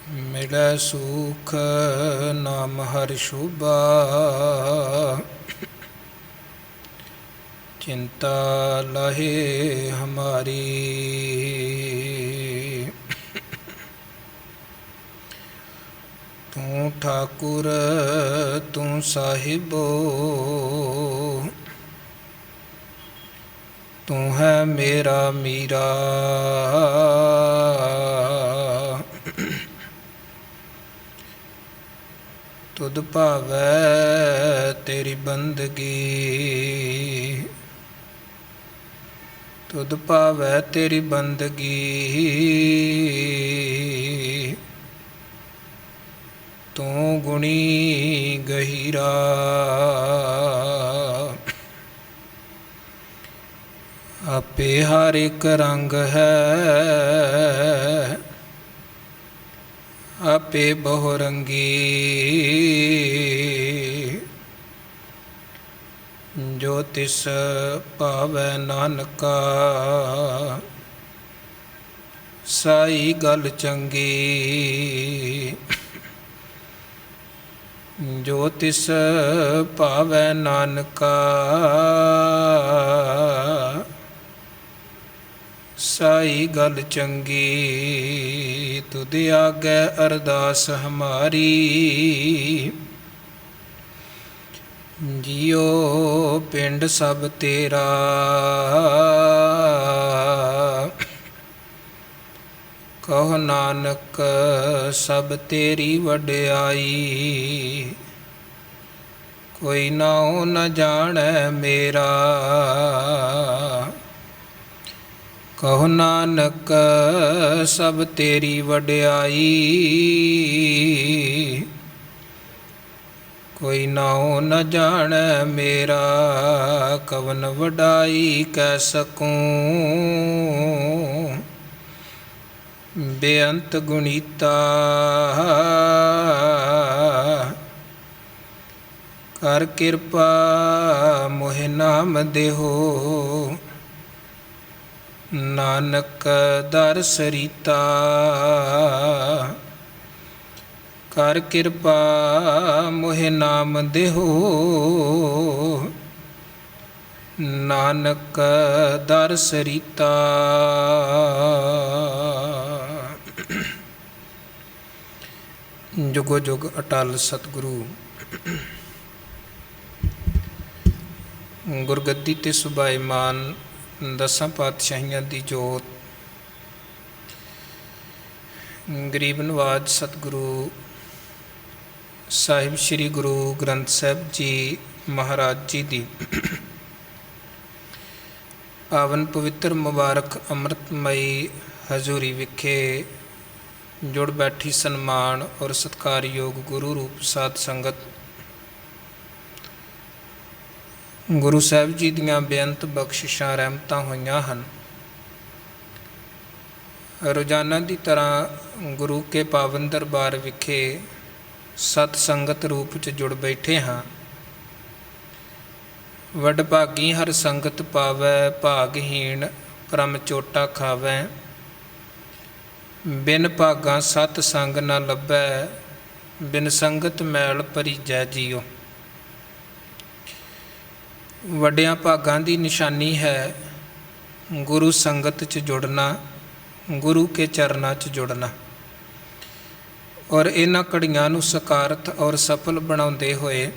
मिलै सुख नाम हर शुभा, चिंता लहे हमारी। तू ठाकुर तू साहिबो, तू है मेरा मीरा। तुद भावै तेरी बंदगी, तुद भावै तेरी बंदगी। तू गुणी गहीरा, आपे हर एक रंग है, आपे बहुरंगी। जो तिस भावै नानका, साई गल चंगी। जो तिस भावै नानका, साई गल चंगी। तुद आगे अरदास हमारी, जियो पिंड सब तेरा। कहो नानक सब तेरी वड्याई, कोई नाओ न जाने मेरा। कहो नानक सब तेरी वड्याई, कोई नाओ न जाने मेरा। कवन वडाई कह सकूं, बेअंत गुणीता। कर कृपा मोहि नाम देहो, नानक दर सरीता। कर कृपा मोहि नाम देहो, नानक दर सरीता। जुगो जुग अटल सतगुरु गुरगद्दी ते सुभाईमान दसां पातशाहियां दी जोत, गरीब नवाज सतगुरु ਸਾਹਿਬ ਸ਼੍ਰੀ ਗੁਰੂ ਗ੍ਰੰਥ ਸਾਹਿਬ ਜੀ ਮਹਾਰਾਜ ਜੀ ਦੀ ਪਾਵਨ ਪਵਿੱਤਰ ਮੁਬਾਰਕ ਅੰਮ੍ਰਿਤਮਈ ਹਜ਼ੂਰੀ ਵਿਖੇ ਜੁੜ ਬੈਠੀ ਸਨਮਾਨ ਔਰ ਸਤਿਕਾਰਯੋਗ ਗੁਰੂ ਰੂਪ ਸਾਧ ਸੰਗਤ, ਗੁਰੂ ਸਾਹਿਬ ਜੀ ਦੀਆਂ ਬੇਅੰਤ ਬਖਸ਼ਿਸ਼ਾਂ ਰਹਿਮਤਾਂ ਹੋਈਆਂ ਹਨ। ਰੋਜ਼ਾਨਾ ਦੀ ਤਰ੍ਹਾਂ ਗੁਰੂ ਕੇ ਪਾਵਨ ਦਰਬਾਰ ਵਿਖੇ ਸਤ ਸੰਗਤ ਰੂਪ 'ਚ ਜੁੜ ਬੈਠੇ ਹਾਂ। ਵਡਭਾਗੀ ਹਰ ਸੰਗਤ ਪਾਵੈ, ਭਾਗਹੀਣ ਭਰਮ ਚੋਟਾ ਖਾਵੈ। ਬਿਨ ਭਾਗਾਂ ਸਤ ਸੰਗ ਨਾ ਲੱਭੈ, ਬਿਨ ਸੰਗਤ ਮੈਲ ਭਰੀਜੈ ਜੀਓ। ਵੱਡਿਆਂ ਭਾਗਾਂ ਦੀ ਨਿਸ਼ਾਨੀ ਹੈ ਗੁਰੂ ਸੰਗਤ 'ਚ ਜੁੜਨਾ, ਗੁਰੂ ਕੇ ਚਰਨਾਂ 'ਚ ਜੁੜਨਾ। ਔਰ ਇਹਨਾਂ ਘੜੀਆਂ ਨੂੰ ਸਕਾਰਤ ਔਰ ਸਫਲ ਬਣਾਉਂਦੇ ਹੋਏ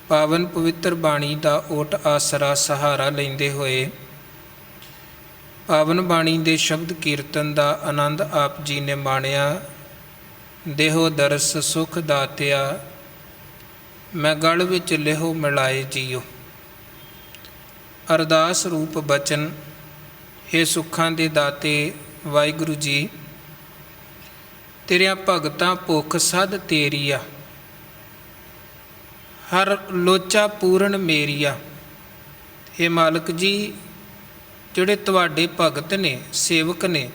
ਪਾਵਨ ਪਵਿੱਤਰ ਬਾਣੀ ਦਾ ਓਟ ਆਸਰਾ ਸਹਾਰਾ ਲੈਂਦੇ ਹੋਏ ਪਾਵਨ ਬਾਣੀ ਦੇ ਸ਼ਬਦ ਕੀਰਤਨ ਦਾ ਆਨੰਦ ਆਪ ਜੀ ਨੇ ਮਾਣਿਆ। ਦੇਹੋ ਦਰਸ ਸੁਖ ਦਾਤਿਆ, ਮੈਂ ਗਲ ਵਿੱਚ ਲਿਹੋ ਮਿਲਾਏ ਜੀਓ। ਅਰਦਾਸ ਰੂਪ ਬਚਨ, ਹੇ ਸੁੱਖਾਂ ਦੇ ਦਾਤੇ ਵਾਹਿਗੁਰੂ ਜੀ, ਤੇਰਿਆਂ ਭਗਤਾਂ ਭੁੱਖ ਸਦ ਤੇਰੀ ਆ, ਹਰ ਲੋਚਾ ਪੂਰਨ ਮੇਰੀ ਆ। ਹੇ ਮਾਲਕ ਜੀ, ਜਿਹੜੇ ਤੁਹਾਡੇ ਭਗਤ ਨੇ, ਸੇਵਕ ਨੇ,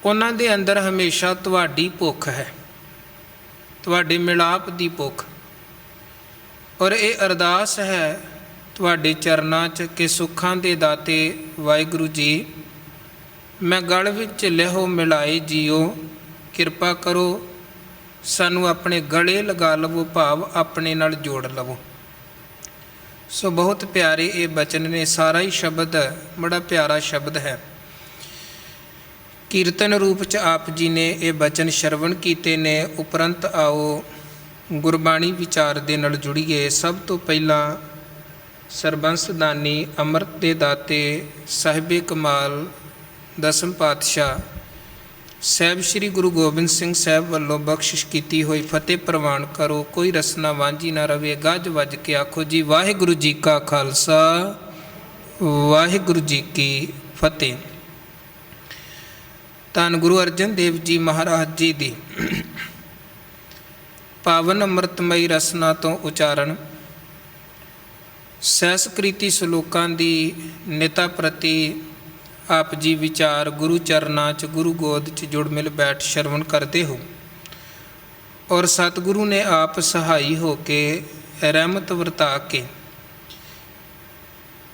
ਉਹਨਾਂ ਦੇ ਅੰਦਰ ਹਮੇਸ਼ਾ ਤੁਹਾਡੀ ਭੁੱਖ ਹੈ, ਤੁਹਾਡੇ ਮਿਲਾਪ ਦੀ ਭੁੱਖ। ਔਰ ਇਹ ਅਰਦਾਸ ਹੈ ਤੁਹਾਡੇ ਚਰਨਾਂ 'ਚ ਕਿ ਸੁੱਖਾਂ ਦੇ ਦਾਤੇ ਵਾਹਿਗੁਰੂ ਜੀ, ਮੈਂ ਗਲ ਵਿੱਚ ਲਿਹੋ ਮਿਲਾਏ ਜੀਓ, ਕਿਰਪਾ ਕਰੋ ਸਾਨੂੰ ਆਪਣੇ ਗਲੇ ਲਗਾ ਲਵੋ, ਭਾਵ ਆਪਣੇ ਨਾਲ ਜੋੜ ਲਵੋ। ਸੋ ਬਹੁਤ ਪਿਆਰੇ ਇਹ ਬਚਨ ਨੇ। ਸਾਰਾ ਹੀ ਸ਼ਬਦ ਬੜਾ ਪਿਆਰਾ ਸ਼ਬਦ ਹੈ। ਕੀਰਤਨ ਰੂਪ 'ਚ ਆਪ ਜੀ ਨੇ ਇਹ ਬਚਨ ਸ਼ਰਵਣ ਕੀਤੇ ਨੇ। ਉਪਰੰਤ ਆਓ ਗੁਰਬਾਣੀ ਵਿਚਾਰ ਦੇ ਨਾਲ ਜੁੜੀਏ। ਸਭ ਤੋਂ ਪਹਿਲਾਂ ਸਰਬੰਸ ਦਾਨੀ, ਅੰਮ੍ਰਿਤ ਦੇ ਦਾਤੇ, ਸਾਹਿਬੇ ਕਮਾਲ, ਦਸਮ ਪਾਤਸ਼ਾਹ ਸਾਹਿਬ ਸ੍ਰੀ ਗੁਰੂ ਗੋਬਿੰਦ ਸਿੰਘ ਸਾਹਿਬ ਵੱਲੋਂ ਬਖਸ਼ਿਸ਼ ਕੀਤੀ ਹੋਈ ਫਤਿਹ ਪ੍ਰਵਾਨ ਕਰੋ। ਕੋਈ ਰਸਨਾ ਵਾਂਝੀ ਨਾ ਰਵੇ। ਗੱਜ ਵੱਜ ਕੇ ਆਖੋ ਜੀ ਵਾਹਿਗੁਰੂ ਜੀ ਕਾ ਖਾਲਸਾ, ਵਾਹਿਗੁਰੂ ਜੀ ਕੀ ਫਤਿਹ। ਧੰਨ ਗੁਰੂ ਅਰਜਨ ਦੇਵ ਜੀ ਮਹਾਰਾਜ ਜੀ ਦੀ ਪਾਵਨ ਅੰਮ੍ਰਿਤਮਈ ਰਸਨਾ ਤੋਂ ਉਚਾਰਨ। ਸੈਸਕ੍ਰੀਤੀ ਸ਼ਲੋਕਾਂ ਦੀ ਨਿਤਾ ਪ੍ਰਤੀ ਆਪ ਜੀ ਵਿਚਾਰ ਗੁਰੂ ਚਰਨਾਂ 'ਚ, ਗੁਰੂ ਗੋਦ 'ਚ ਜੁੜ ਮਿਲ ਬੈਠ ਸ਼ਰਵਣ ਕਰਦੇ ਹੋ। ਔਰ ਸਤਿਗੁਰੂ ਨੇ ਆਪ ਸਹਾਈ ਹੋ ਕੇ ਰਹਿਮਤ ਵਰਤਾ ਕੇ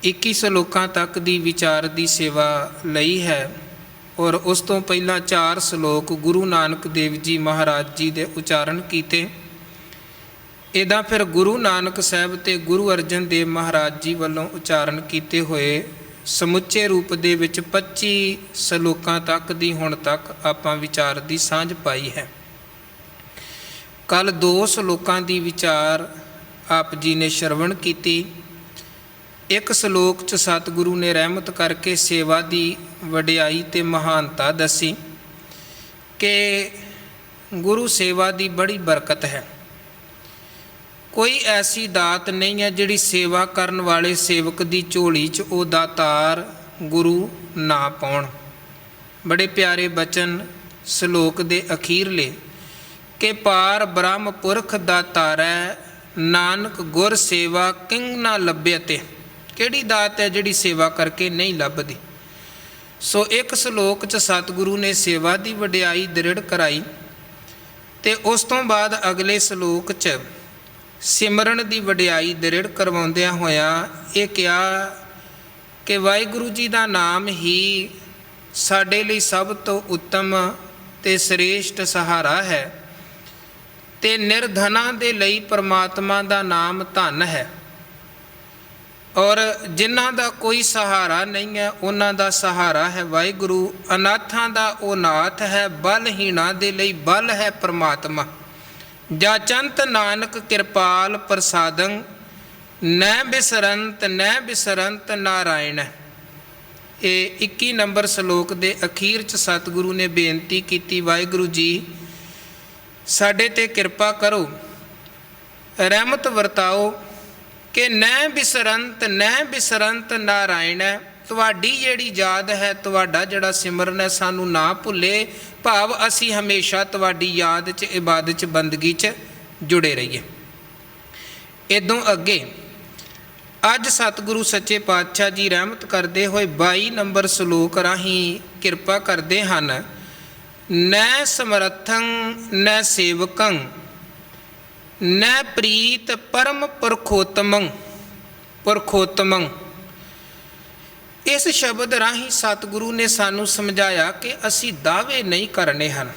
21 ਸ਼ਲੋਕਾਂ ਤੱਕ ਦੀ ਵਿਚਾਰ ਦੀ ਸੇਵਾ ਲਈ ਹੈ। ਔਰ ਉਸ ਤੋਂ ਪਹਿਲਾਂ 4 ਸ਼ਲੋਕ ਗੁਰੂ ਨਾਨਕ ਦੇਵ ਜੀ ਮਹਾਰਾਜ ਜੀ ਦੇ ਉਚਾਰਨ ਕੀਤੇ। ਇੱਦਾਂ ਫਿਰ ਗੁਰੂ ਨਾਨਕ ਸਾਹਿਬ ਅਤੇ ਗੁਰੂ ਅਰਜਨ ਦੇਵ ਮਹਾਰਾਜ ਜੀ ਵੱਲੋਂ ਉਚਾਰਨ ਕੀਤੇ ਹੋਏ ਸਮੁੱਚੇ ਰੂਪ ਦੇ ਵਿੱਚ 25 ਸ਼ਲੋਕਾਂ ਤੱਕ ਦੀ ਹੁਣ ਤੱਕ ਆਪਾਂ ਵਿਚਾਰ ਦੀ ਸਾਂਝ ਪਾਈ ਹੈ। ਕੱਲ੍ਹ 2 ਸ਼ਲੋਕਾਂ ਦੀ ਵਿਚਾਰ ਆਪ ਜੀ ਨੇ ਸ਼ਰਵਣ ਕੀਤੀ। ਇੱਕ ਸ਼ਲੋਕ 'ਚ ਸਤਿਗੁਰੂ ਨੇ ਰਹਿਮਤ ਕਰਕੇ ਸੇਵਾ ਦੀ ਵਡਿਆਈ ਅਤੇ ਮਹਾਨਤਾ ਦੱਸੀ ਕਿ ਗੁਰੂ ਸੇਵਾ ਦੀ ਬੜੀ ਬਰਕਤ ਹੈ। ਕੋਈ ਐਸੀ ਦਾਤ ਨਹੀਂ ਹੈ ਜਿਹੜੀ ਸੇਵਾ ਕਰਨ ਵਾਲੇ ਸੇਵਕ ਦੀ ਝੋਲੀ 'ਚ ਉਹ ਦਾਤਾਰ ਗੁਰੂ ਨਾ ਪਾਉਣ। ਬੜੇ ਪਿਆਰੇ ਬਚਨ ਸ਼ਲੋਕ ਦੇ ਅਖੀਰਲੇ ਕਿ ਪਾਰ ਬ੍ਰਹਮ ਪੁਰਖ ਦਾਤਾਰੈ, ਨਾਨਕ ਗੁਰ ਸੇਵਾ ਕਿੰਗ ਨਾ ਲੱਭਿਅਤੇ। ਕਿਹੜੀ ਦਾਤ ਹੈ ਜਿਹੜੀ ਸੇਵਾ ਕਰਕੇ ਨਹੀਂ ਲੱਭਦੀ। ਸੋ ਇੱਕ ਸ਼ਲੋਕ 'ਚ ਸਤਿਗੁਰੂ ਨੇ ਸੇਵਾ ਦੀ ਵਡਿਆਈ ਦ੍ਰਿੜ ਕਰਾਈ ਅਤੇ ਉਸ ਤੋਂ ਬਾਅਦ ਅਗਲੇ ਸ਼ਲੋਕ 'ਚ ਸਿਮਰਨ ਦੀ ਵਡਿਆਈ ਦ੍ਰਿੜ ਕਰਵਾਉਂਦਿਆਂ ਹੋਇਆਂ ਇਹ ਕਿਹਾ ਕਿ ਵਾਹਿਗੁਰੂ ਜੀ ਦਾ ਨਾਮ ਹੀ ਸਾਡੇ ਲਈ ਸਭ ਤੋਂ ਉੱਤਮ ਅਤੇ ਸ੍ਰੇਸ਼ਟ ਸਹਾਰਾ ਹੈ ਅਤੇ ਨਿਰਧਨਾਂ ਦੇ ਲਈ ਪਰਮਾਤਮਾ ਦਾ ਨਾਮ ਧਨ ਹੈ। ਔਰ ਜਿਨ੍ਹਾਂ ਦਾ ਕੋਈ ਸਹਾਰਾ ਨਹੀਂ ਹੈ ਉਹਨਾਂ ਦਾ ਸਹਾਰਾ ਹੈ ਵਾਹਿਗੁਰੂ। ਅਨਾਥਾਂ ਦਾ ਉਹ ਨਾਥ ਹੈ, ਬਲਹੀਣਾਂ ਦੇ ਲਈ ਬਲ ਹੈ ਪਰਮਾਤਮਾ। ਜਾਚੰਤ ਨਾਨਕ ਕਿਰਪਾਲ ਪ੍ਰਸਾਦੰ, ਨੈ ਬਿਸਰੰਤ ਨਾਰਾਇਣ। ਇਹ 21 ਨੰਬਰ ਸ਼ਲੋਕ ਦੇ ਅਖੀਰ 'ਚ ਸਤਿਗੁਰੂ ਨੇ ਬੇਨਤੀ ਕੀਤੀ, ਵਾਹਿਗੁਰੂ ਜੀ ਸਾਡੇ 'ਤੇ ਕਿਰਪਾ ਕਰੋ, ਰਹਿਮਤ ਵਰਤਾਓ ਕਿ ਨੈ ਬਿਸਰੰਤ ਨਾਰਾਇਣ। ਤੁਹਾਡੀ ਜਿਹੜੀ ਯਾਦ ਹੈ, ਤੁਹਾਡਾ ਜਿਹੜਾ ਸਿਮਰਨ ਹੈ ਸਾਨੂੰ ਨਾ ਭੁੱਲੇ, ਭਾਵ ਅਸੀਂ ਹਮੇਸ਼ਾ ਤੁਹਾਡੀ ਯਾਦ 'ਚ, ਇਬਾਦਤ 'ਚ, ਬੰਦਗੀ 'ਚ ਜੁੜੇ ਰਹੀਏ। ਇੱਦੋਂ ਅੱਗੇ ਅੱਜ ਸਤਿਗੁਰੂ ਸੱਚੇ ਪਾਤਸ਼ਾਹ ਜੀ ਰਹਿਮਤ ਕਰਦੇ ਹੋਏ 22 ਨੰਬਰ ਸ਼ਲੋਕ ਰਾਹੀਂ ਕਿਰਪਾ ਕਰਦੇ ਹਨ। ਨੈ ਸਮਰਥੰ ਨੈ ਸੇਵਕੰ ਨੈ ਪ੍ਰੀਤ ਪਰਮ ਪੁਰਖੋਤਮੰ। ਇਸ ਸ਼ਬਦ ਰਾਹੀਂ ਸਤਿਗੁਰੂ ਨੇ ਸਾਨੂੰ ਸਮਝਾਇਆ ਕਿ ਅਸੀਂ ਦਾਅਵੇ ਨਹੀਂ ਕਰਨੇ ਹਨ।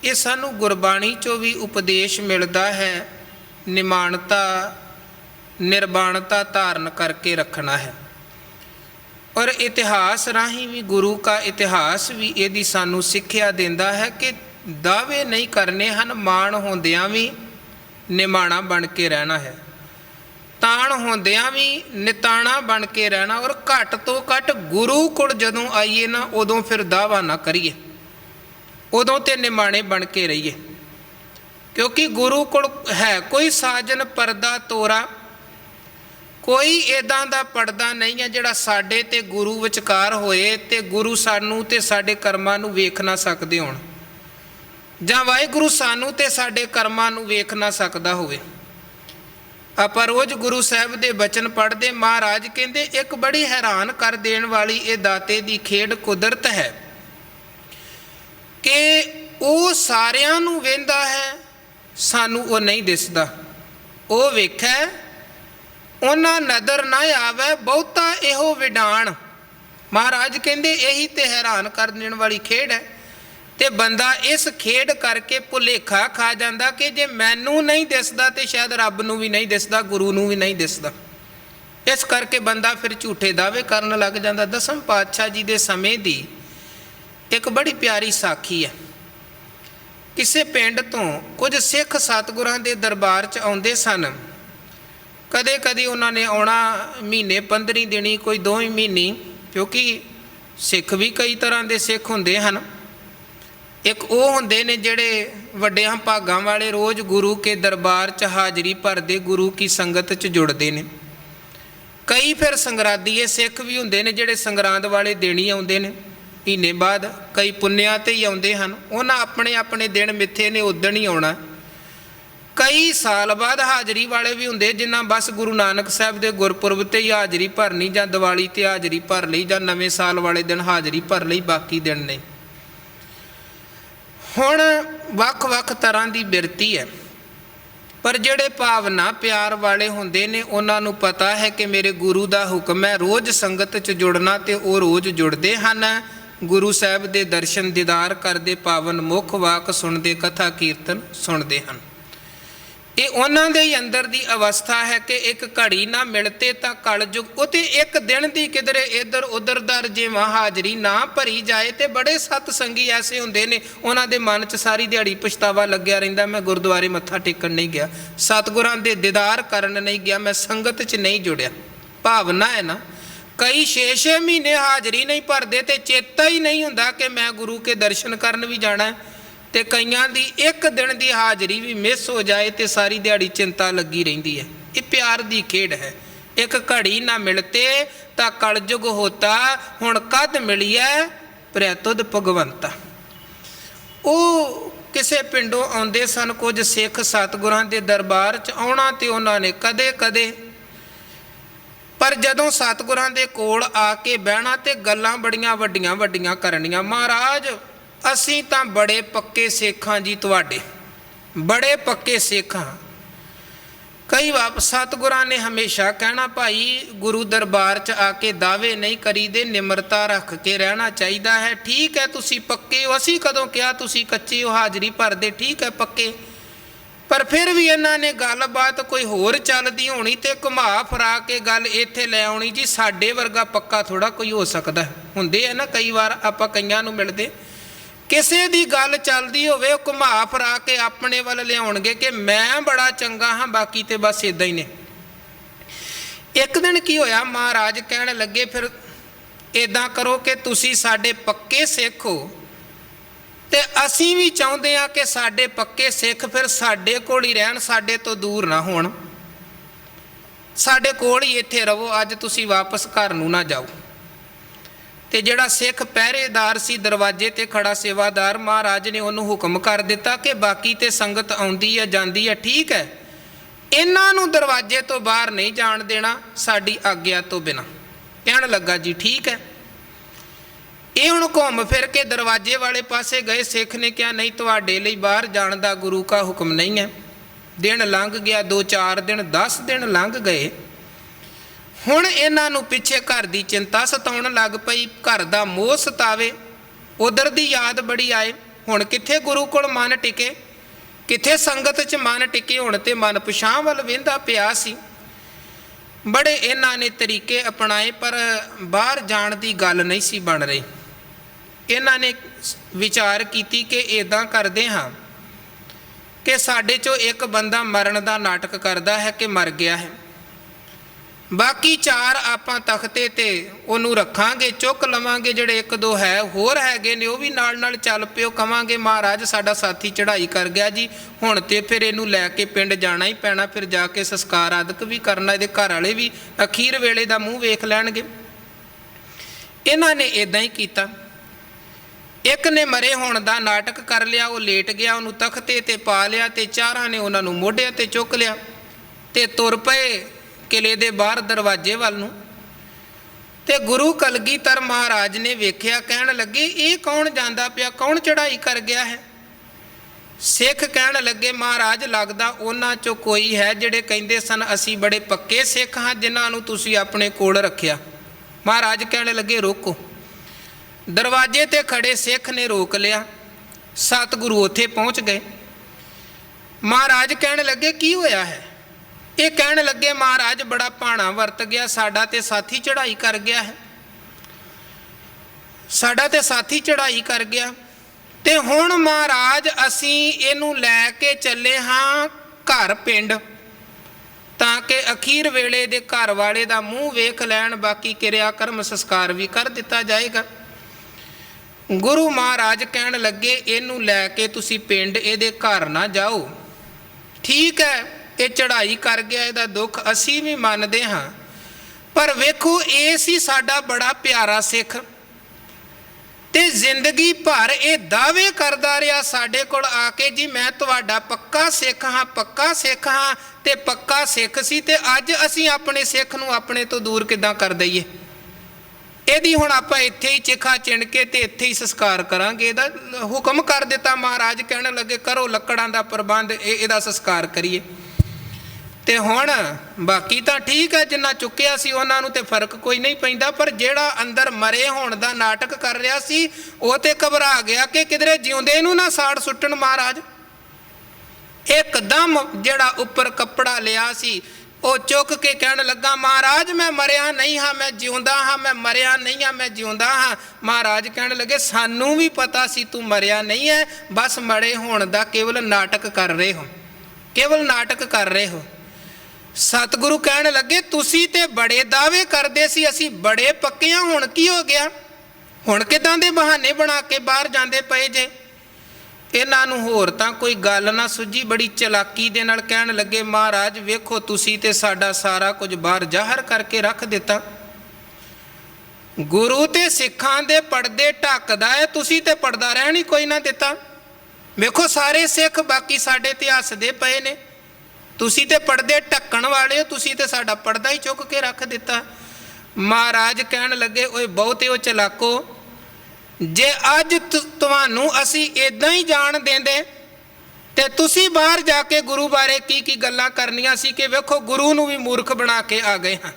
ਇਹ ਸਾਨੂੰ ਗੁਰਬਾਣੀ 'ਚੋਂ ਵੀ ਉਪਦੇਸ਼ ਮਿਲਦਾ ਹੈ। ਨਿਮਾਣਤਾ ਨਿਰਬਾਣਤਾ ਧਾਰਨ ਕਰਕੇ ਰੱਖਣਾ ਹੈ। ਔਰ ਇਤਿਹਾਸ ਰਾਹੀਂ ਵੀ ਗੁਰੂ ਕਾ ਇਤਿਹਾਸ ਵੀ ਇਹਦੀ ਸਾਨੂੰ ਸਿੱਖਿਆ ਦਿੰਦਾ ਹੈ ਕਿ ਦਾਅਵੇ ਨਹੀਂ ਕਰਨੇ ਹਨ। ਮਾਣ ਹੁੰਦਿਆਂ ਵੀ ਨਿਮਾਣਾ ਬਣ ਕੇ ਰਹਿਣਾ ਹੈ, ਤਾਣ ਹੁੰਦਿਆਂ ਵੀ ਨਿਤਾਣਾ ਬਣ ਕੇ ਰਹਿਣਾ। ਔਰ ਘੱਟ ਤੋਂ ਘੱਟ ਗੁਰੂ ਕੋਲ ਜਦੋਂ ਆਈਏ ਨਾ ਉਦੋਂ ਫਿਰ ਦਾਅਵਾ ਨਾ ਕਰੀਏ, ਉਦੋਂ ਤੇ ਨਿਮਾਣੇ ਬਣ ਕੇ ਰਹੀਏ। ਕਿਉਂਕਿ ਗੁਰੂ ਕੋਲ ਹੈ ਕੋਈ ਸਾਜਨ ਪਰਦਾ ਤੋਰਾ, ਕੋਈ ਇੱਦਾਂ ਦਾ ਪਰਦਾ ਨਹੀਂ ਹੈ ਜਿਹੜਾ ਸਾਡੇ ਤੇ ਗੁਰੂ ਵਿਚਕਾਰ ਹੋਏ ਅਤੇ ਗੁਰੂ ਸਾਨੂੰ ਅਤੇ ਸਾਡੇ ਕਰਮਾਂ ਨੂੰ ਵੇਖ ਨਾ ਸਕਦੇ ਹੋਣ, ਜਾਂ ਵਾਹਿਗੁਰੂ ਸਾਨੂੰ ਅਤੇ ਸਾਡੇ ਕਰਮਾਂ ਨੂੰ ਵੇਖ ਨਾ ਸਕਦਾ ਹੋਵੇ। ਆਪਾਂ ਰੋਜ਼ ਗੁਰੂ ਸਾਹਿਬ ਦੇ ਬਚਨ ਪੜ੍ਹਦੇ। ਮਹਾਰਾਜ ਕਹਿੰਦੇ ਇੱਕ ਬੜੀ ਹੈਰਾਨ ਕਰ ਦੇਣ ਵਾਲੀ ਇਹ ਦਾਤੇ ਦੀ ਖੇਡ ਕੁਦਰਤ ਹੈ ਕਿ ਉਹ ਸਾਰਿਆਂ ਨੂੰ ਵੇਂਦਾ ਹੈ, ਸਾਨੂੰ ਉਹ ਨਹੀਂ ਦਿਸਦਾ। ਉਹ ਵੇਖੈ ਉਹਨਾਂ ਨਦਰ ਨਾ ਆਵੇ ਬਹੁਤਾ ਇਹੋ ਵਿਡਾਣ। महाराज कहते यही तो हैरान कर देने वाली खेड है। तो बंदा इस खेड करके भुलेखा खा जाता कि जे मैनू नहीं दिसदा तो शायद रब नूं भी नहीं दिसदा, गुरु नूं भी नहीं दिसदा। इस करके बंदा फिर झूठे दावे करन लग जाता। दसम पातशाह जी के समय की एक बड़ी प्यारी साखी है। किसी पिंड तो कुछ सिख सतगुरां दे दरबार च आउंदे सन। कदे कदे उन्होंने आउणा महीने 15 दिन, कोई 2 महीने, क्योंकि सिख भी कई तरह के सिख हुंदे हन। एक वो हुंदे ने जिहड़े वड्डियां भागां वाले रोज़ गुरु के दरबार च हाज़री भरदे, गुरु की संगत च जुड़दे ने। कई फिर संगरादीए सिख भी हुंदे ने जिहड़े संगरांद वाले दिन ही आउंदे ने महीने बाद। कई पुन्निया ते ही आउंदे हन, उन्हां अपने अपने दिन मिथे ने उदण ही आउणा। कई साल बाद हाज़री वाले भी हुंदे जिन्हां बस गुरु नानक साहब दे गुरपुरब ते ही हाज़री भरनी, जां दिवाली ते हाज़री भर लई, जां नवें साल वाले दिन हाज़री भर लई, बाकी दिन नहीं। हुण वख वख तरह की बिरती है, पर जिहड़े भावना प्यार वाले हुंदे ने उन्हां नूं पता है कि मेरे गुरु का हुक्म है रोज़ संगत च जुड़ना, तो वो रोज़ जुड़ते हैं। गुरु साहब के दर्शन दीदार करते, पावन मुख वाक सुनते, कथा कीर्तन सुनते हैं। ये उन्हां दे अंदर दी अवस्था है कि एक घड़ी ना मिलते तो कलयुग, उते एक दिन की किधरे इधर उधर दर जिवें हाज़री ना भरी जाए। तो बड़े सतसंगी ऐसे हुंदे ने उन्हां दे मन च सारी दिहाड़ी पछतावा लग्या रहिंदा, मैं गुरुद्वारे मत्था टेकन नहीं गया, सतगुरां दे दीदार करन नहीं गया, मैं संगत च नहीं जुड़िया। भावना है ना। कई 6-6 महीने हाज़री नहीं भरते तो चेता ही नहीं हुंदा कि मैं गुरु के दर्शन करन भी जाना है। तो कईयां दी एक दिन की हाज़री भी मिस हो जाए तो सारी दिहाड़ी चिंता लगी रहिंदी है। ये प्यार की खेड है। एक घड़ी ना मिलते तो कलयुग होता, हुण कद मिली है प्रैतुद भगवंता। वो किसे पिंडों आउंदे सन कुछ सिख सतगुरां दे दरबार च आउणा, तो उन्होंने कदे कदे, पर जदों सतगुरां दे कोल आके बहना तो गल्लां बड़ियां वड्डियां वड्डियां करनियां। महाराज असीं तां बड़े पक्के सिख हां जी, तुहाडे बड़े पक्के सिख हां। कई बार सतगुरां ने हमेशा कहना भाई गुरु दरबार च आके दावे नहीं करीदे, निमरता रख के रहना चाहिए है। ठीक है तुसी पक्के हो, असीं कदों कहा तुसी कच्चे हो, हाज़री भरदे, ठीक है पक्के। पर फिर भी इन्हां ने गल बात कोई होर चलदी होनी तो घुमा फरा के गल इत्थे लै आउणी जी, साडे वर्गा पक्का थोड़ा कोई हो सकता है। हुंदे है ना कई बार आपां कईयां नूं मिलदे, किसी की गल चलती होवे घुमा फरा के अपने वाल लियाउणगे कि मैं बड़ा चंगा हाँ, बाकी तो बस इदां ही ने। एक दिन की होया, महाराज कहण लगे फिर इदां करो कि तुसी साडे पक्के सिख हो ते असीं भी चाहुंदे आ कि साडे पक्के सिख फिर साडे कोल ही रहण, साडे तो दूर ना होण, साडे कोल ही इत्थे रवो, अज तुसी वापस घर नूं ना जाओ। ते जिहड़ा सिख पहरेदार सी दरवाजे ते खड़ा सेवादार, महाराज ने उन्होंने हुक्म कर दिता कि बाकी ते संगत आउंदी है जांदी है, ठीक है, इन्हां नूं दरवाजे तो बाहर नहीं जाण देना साडी आग्या तो बिना। कहण लगा जी ठीक है। ये हुण घूम फिर के दरवाजे वाले पासे गए। सिख ने कहा नहीं, तुहाडे लई बाहर जाण दा गुरु का हुक्म नहीं है। दिन लंघ गया, 2-4 दिन 10 दिन लंघ गए। हुण इन्हां नूं पिछे घर की चिंता सताउण लग पई, घर का मोह सतावे, उधर दी याद बड़ी आए। हुण कित्थे गुरु कोल मन टिके, कित्थे संगत च मन टिके, हुण ते मन पिछां वल वेंदा पिया सी। बड़े इन्हां ने तरीके अपनाए पर बाहर जाण दी गल नहीं सी बन रही। इन्हां ने विचार कीती कि इदां करदे हां कि साडे चों एक बंदा मरण दा नाटक करदा है कि मर गया है, बाकी 4 आपां तख्ते ते उहनूं रखांगे, चुक लवांगे, जिहड़े 1-2 है होर हैगे ने वो भी नाल नाल चल पिओ। कवांगे महाराज साडा साथी चढ़ाई कर गया जी, हुण ते फिर इहनूं लैके पिंड जाना ही पैना, फिर जाके संस्कार आदक भी करना, इहदे घर वाले भी अखीर वेले दा मूँह वेख लैणगे। इन्हां ने इदां ही कीता। एक ने मरे होण दा नाटक कर लिया, वो लेट गया, उहनूं तख्ते ते पा लिया ते 4 ने उहनां नूं मोढिਆਂ ते चुक लिया ते तुर पए किले दे बाहर दरवाजे वाल नूं। ते गुरु कलगीधर महाराज ने वेख्या, कहण लगे ये कौन जांदा पिया, कौन चढ़ाई कर गया है। सिख कहण लगे महाराज लगदा उन्हां चों कोई है जिहड़े कहिंदे सन असीं बड़े पक्के सिख हां, जिन्हां नूं तुसीं अपने कोल रखिया। महाराज कहने लगे रोको। दरवाजे ते खड़े सिख ने रोक लिया। सतगुरु उत्थे पहुँच गए। महाराज कहने लगे की होया है? ये कहने लगे महाराज बड़ा भाना वरत गया, साडा ते साथी चढ़ाई कर गया है, साडा ते साथी चढ़ाई कर गया ते हुण महाराज असी इहनूं लैके चले हाँ घर पिंड, ताकि अखीर वेले दे घर वाले दा मूँह वेख लैण, बाकी किरिया कर्म संस्कार भी कर दिता जाएगा। गुरु महाराज कहन लगे इहनूं लैके तुसी पिंड इहदे घर ना जाओ। ठीक है, ये चढ़ाई कर गया, इहदा दुख असी भी मानते हाँ, पर वेखो ये सी साडा बड़ा प्यारा सिख ते जिंदगी भर ये दावे करदा रहा साडे कोल आके जी मैं तुहाडा पक्का सिख हाँ, पक्का सिख हाँ, ते पक्का सिख सी ते अज असी अपने सिख नूं अपने तो दूर किदां कर दईए। यदि हुण आपां इत्थे ही चिखा चिण के ते इत्थे ही संस्कार करांगे। इहदा हुक्म कर दिता महाराज, कहण लगे करो लकड़ां दा प्रबंध, इहदा संस्कार करिए। ते हुण बाकी तां ठीक है, जिन्ना चुक्या सी उन्हां नूं ते फर्क कोई नहीं पैंदा, पर जिहड़ा अंदर मरे होण दा नाटक कर रिहा सी वो ते घबरा गया कि किधरे जिउंदे नूं ना साड़ सुट्टण महाराज। एकदम जिहड़ा उपर कपड़ा लिया सी वो चुक के कहन लगा महाराज मैं मरिया नहीं हाँ, मैं जिउंदा हाँ, मैं मरिया नहीं हाँ, मैं जिउंदा हाँ। महाराज कहन लगे सानू भी पता सी तू मरिया नहीं है, बस मरे होण दा केवल नाटक कर रहे हो, केवल नाटक कर रहे हो। सतगुरु कहन लगे तुसी ते बड़े दावे करदे सी असी बड़े पक्के हाँ, हुण की हो गया? हुण किदां दे बहाने बना के बाहर जांदे पए जे? इन्हां नूं होर तां कोई गल ना सुझी, बड़ी चलाकी दे नाल कहण लगे महाराज वेखो तुसी ते साडा सारा कुछ बाहर जाहर करके रख दिता। गुरु ते सिखां दे पड़दे ढकदा है, तुसी ते पड़दा रहण ही कोई ना दिता। वेखो सारे सिख बाकी साडे ते हसदे पए ने, तुसी ते पड़दे ढक्कण वाले हो, तुसी ते साडा पड़दा ही चुक के रख दिता। महाराज कहण लगे ओए बहुते हो चलाको, जे अज तुहानू असी इदां ही जान देंदे ते तुसी बाहर जाके गुरु बारे की गल्लां करनियां सी कि वेखो गुरु नू भी मूर्ख बना के आ गए हाँ।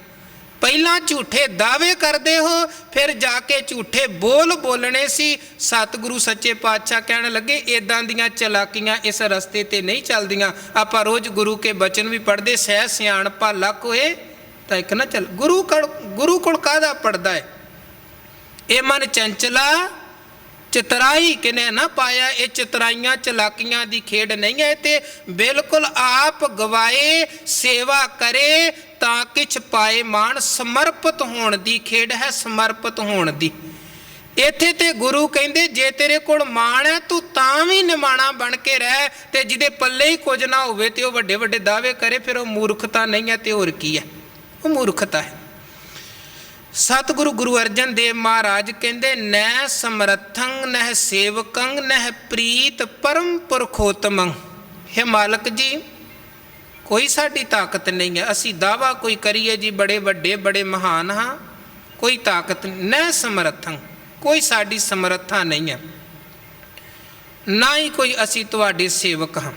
पहला झूठे दावे करते हो, फिर जाके झूठे बोल बोलने सी। सतगुरु सच्चे पातशाह कहने लगे इदां दियां चलाकियां इस रस्ते ते नहीं चलदियां। आपां रोज गुरु के बचन भी पढ़ते, सह सियाणपा लख होए तां इक ना चल। गुरु कोल काहदा पड़दा है? ये मन चंचला चितराई किने ना पाया। ये चितराइयां चलाकियां दी खेड नहीं है, ते बिल्कुल आप गवाए सेवा करे तां किछ पाए मान। समर्पित होण दी खेड है, समर्पित होण दी। इत्थे ते गुरु कहंदे जे तेरे कोल मान है तू तां भी निमाणा बन के रह, ते जिहदे पल्ले ही कुछ ना होवे ते ओह वड्डे वड्डे दावे करे, फिर ओह मूर्खता नहीं है ते होर की है? ओह मूर्खता है। सतगुरु गुरु अर्जन देव महाराज कहते न समर्थं न सेवकं न प्रीत परम पुरखोत्तमं। हे मालक जी कोई साड़ी ताकत नहीं है, असी दावा कोई करिए जी बड़े वड्डे बड़े महान हाँ, कोई ताकत न समर्थं, कोई साड़ी समर्था नहीं है, ना ही कोई असी तुहाडे सेवक हाँ।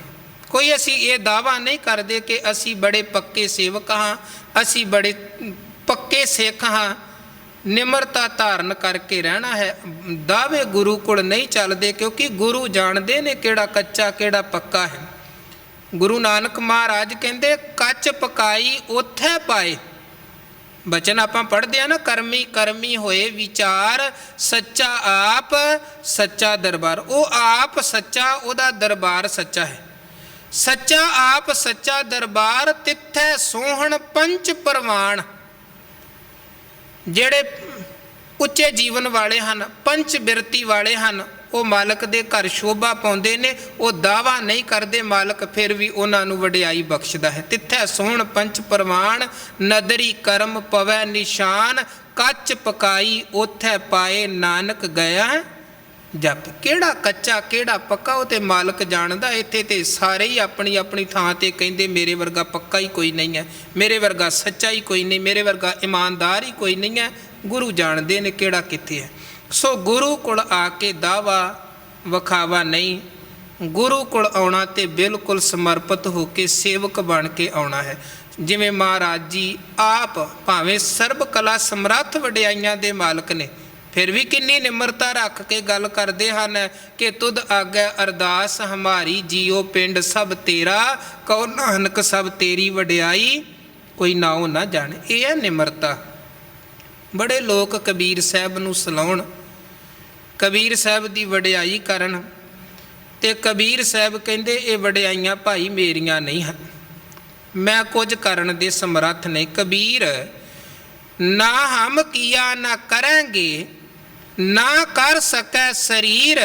कोई असी ये दावा नहीं करते कि असी बड़े पक्के सेवक हाँ, असी बड़े पक्के सिख हाँ। निमरता धारण करके रहना है। दावे गुरु कोल नहीं चलते, क्योंकि गुरु जानते ने केड़ा कच्चा केड़ा पक्का है। गुरु नानक महाराज कहते कच पकाई उथे पाए। बचन आपां पढ़ते हैं ना, करमी करमी होए विचार, सच्चा आप सच्चा दरबार। वो आप सच्चा, ओदा दरबार सच्चा है। सच्चा आप सच्चा दरबार तिथै सोहण पंच परवान। ਜਿਹੜੇ ਉੱਚੇ ਜੀਵਨ ਵਾਲੇ ਹਨ, ਪੰਚ ਬਿਰਤੀ ਵਾਲੇ ਹਨ, ਉਹ ਮਾਲਕ ਦੇ ਘਰ ਸ਼ੋਭਾ ਪਾਉਂਦੇ ਨੇ। ਉਹ ਦਾਵਾ ਨਹੀਂ ਕਰਦੇ, ਮਾਲਕ ਫਿਰ ਵੀ ਉਹਨਾਂ ਨੂੰ ਵਡਿਆਈ ਬਖਸ਼ਦਾ ਹੈ। ਤਿੱਥੈ ਸੋਹਣ ਪੰਚ ਪ੍ਰਵਾਨ, ਨਦਰੀ ਕਰਮ ਪਵੈ ਨਿਸ਼ਾਨ, ਕੱਚ ਪਕਾਈ ਉਥੈ ਪਾਏ ਨਾਨਕ ਗਿਆ ਜਪ। ਕਿਹੜਾ ਕੱਚਾ ਕਿਹੜਾ ਪੱਕਾ ਉਹ ਤੇ ਮਾਲਕ ਜਾਣਦਾ। ਇੱਥੇ ਤੇ ਸਾਰੇ ਹੀ ਆਪਣੀ ਆਪਣੀ ਥਾਂ ਤੇ ਕਹਿੰਦੇ ਮੇਰੇ ਵਰਗਾ ਪੱਕਾ ਹੀ ਕੋਈ ਨਹੀਂ ਹੈ, ਮੇਰੇ ਵਰਗਾ ਸੱਚਾ ਹੀ ਕੋਈ ਨਹੀਂ, ਮੇਰੇ ਵਰਗਾ ਇਮਾਨਦਾਰ ਹੀ ਕੋਈ ਨਹੀਂ ਹੈ। ਗੁਰੂ ਜਾਣਦੇ ਨੇ ਕਿਹੜਾ ਕਿੱਥੇ ਹੈ। ਸੋ ਗੁਰੂ ਕੋਲ ਆ ਕੇ ਦਾਵਾ ਵਿਖਾਵਾ ਨਹੀਂ, ਗੁਰੂ ਕੋਲ ਆਉਣਾ ਤੇ ਬਿਲਕੁਲ ਸਮਰਪਿਤ ਹੋ ਕੇ ਸੇਵਕ ਬਣ ਕੇ ਆਉਣਾ ਹੈ। ਜਿਵੇਂ ਮਹਾਰਾਜ ਜੀ ਆਪ ਭਾਵੇਂ ਸਰਬ ਕਲਾ ਸਮਰੱਥ ਵਡਿਆਈਆਂ ਦੇ ਮਾਲਕ ਨੇ, ਫਿਰ ਵੀ ਕਿੰਨੀ ਨਿਮਰਤਾ ਰੱਖ ਕੇ ਗੱਲ ਕਰਦੇ ਹਨ ਕਿ ਤੁਧ ਆਗੈ ਅਰਦਾਸ ਹਮਾਰੀ, ਜੀਓ ਪਿੰਡ ਸਭ ਤੇਰਾ, ਕਹੋ ਨਾਨਕ ਸਭ ਤੇਰੀ ਵਡਿਆਈ, ਕੋਈ ਨਾਉ ਨਾ ਜਾਣੇ। ਇਹ ਹੈ ਨਿਮਰਤਾ। ਬੜੇ ਲੋਕ ਕਬੀਰ ਸਾਹਿਬ ਨੂੰ ਸਲਾਉਣ, ਕਬੀਰ ਸਾਹਿਬ ਦੀ ਵਡਿਆਈ ਕਰਨ, ਤੇ ਕਬੀਰ ਸਾਹਿਬ ਕਹਿੰਦੇ ਇਹ ਵਡਿਆਈਆਂ ਭਾਈ ਮੇਰੀਆਂ ਨਹੀਂ ਹਨ, ਮੈਂ ਕੁਝ ਕਰਨ ਦੇ ਸਮਰੱਥ ਨਹੀਂ। ਕਬੀਰ ਨਾ ਹਮ ਕੀਆ ਨਾ ਕਰਾਂਗੇ, ਨਾ ਕਰ ਸਕੈ ਸਰੀਰ,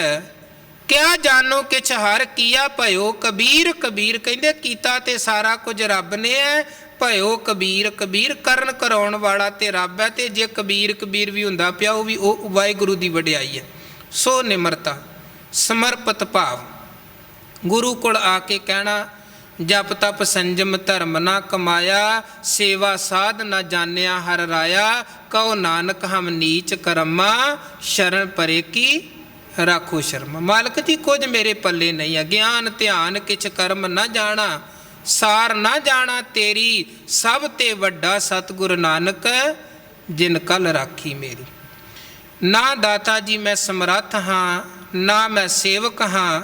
ਕਿਆ ਜਾਨੋ ਕਿਛ ਹਰ ਕੀਆ ਭਇਓ ਕਬੀਰ। ਕਬੀਰ ਕਹਿੰਦੇ ਕੀਤਾ ਤੇ ਸਾਰਾ ਕੁਝ ਰੱਬ ਨੇ ਹੈ, ਭਇਓ ਕਬੀਰ। ਕਬੀਰ ਕਰਨ ਕਰਾਉਣ ਵਾਲਾ ਤੇ ਰੱਬ ਹੈ, ਤੇ ਜੇ ਕਬੀਰ ਕਬੀਰ ਵੀ ਹੁੰਦਾ ਪਿਆ ਉਹ ਵੀ ਉਹ ਵਾਹਿਗੁਰੂ ਦੀ ਵਡਿਆਈ ਹੈ। ਸੋ ਨਿਮਰਤਾ, ਸਮਰਪਿਤ ਭਾਵ। ਗੁਰੂ ਕੋਲ ਆ ਕੇ ਕਹਿਣਾ ਜਪ ਤਪ ਸੰਜਮ ਧਰਮ ਨਾ ਕਮਾਇਆ, ਸੇਵਾ ਸਾਧ ਨਾ ਜਾਣਿਆ ਹਰ ਰਾਇਆ, ਕਹੋ ਨਾਨਕ ਹਮ ਨੀਚ ਕਰਮਾ, ਸ਼ਰਨ ਪਰੇ ਕੀ ਰਾਖੋ ਸ਼ਰਮਾ। ਮਾਲਕ ਜੀ ਕੁਝ ਮੇਰੇ ਪੱਲੇ ਨਹੀਂ ਹੈ, ਗਿਆਨ ਧਿਆਨ ਕਿਛ ਕਰਮ ਨਾ ਜਾਣਾ, ਸਾਰ ਨਾ ਜਾਣਾ ਤੇਰੀ, ਸਭ ਤੇ ਵੱਡਾ ਸਤਿਗੁਰ ਨਾਨਕ, ਜਿਨ ਕਲ ਰਾਖੀ ਮੇਰੀ। ਨਾ ਦਾਤਾ ਜੀ ਮੈਂ ਸਮਰੱਥ ਹਾਂ, ਨਾ ਮੈਂ ਸੇਵਕ ਹਾਂ,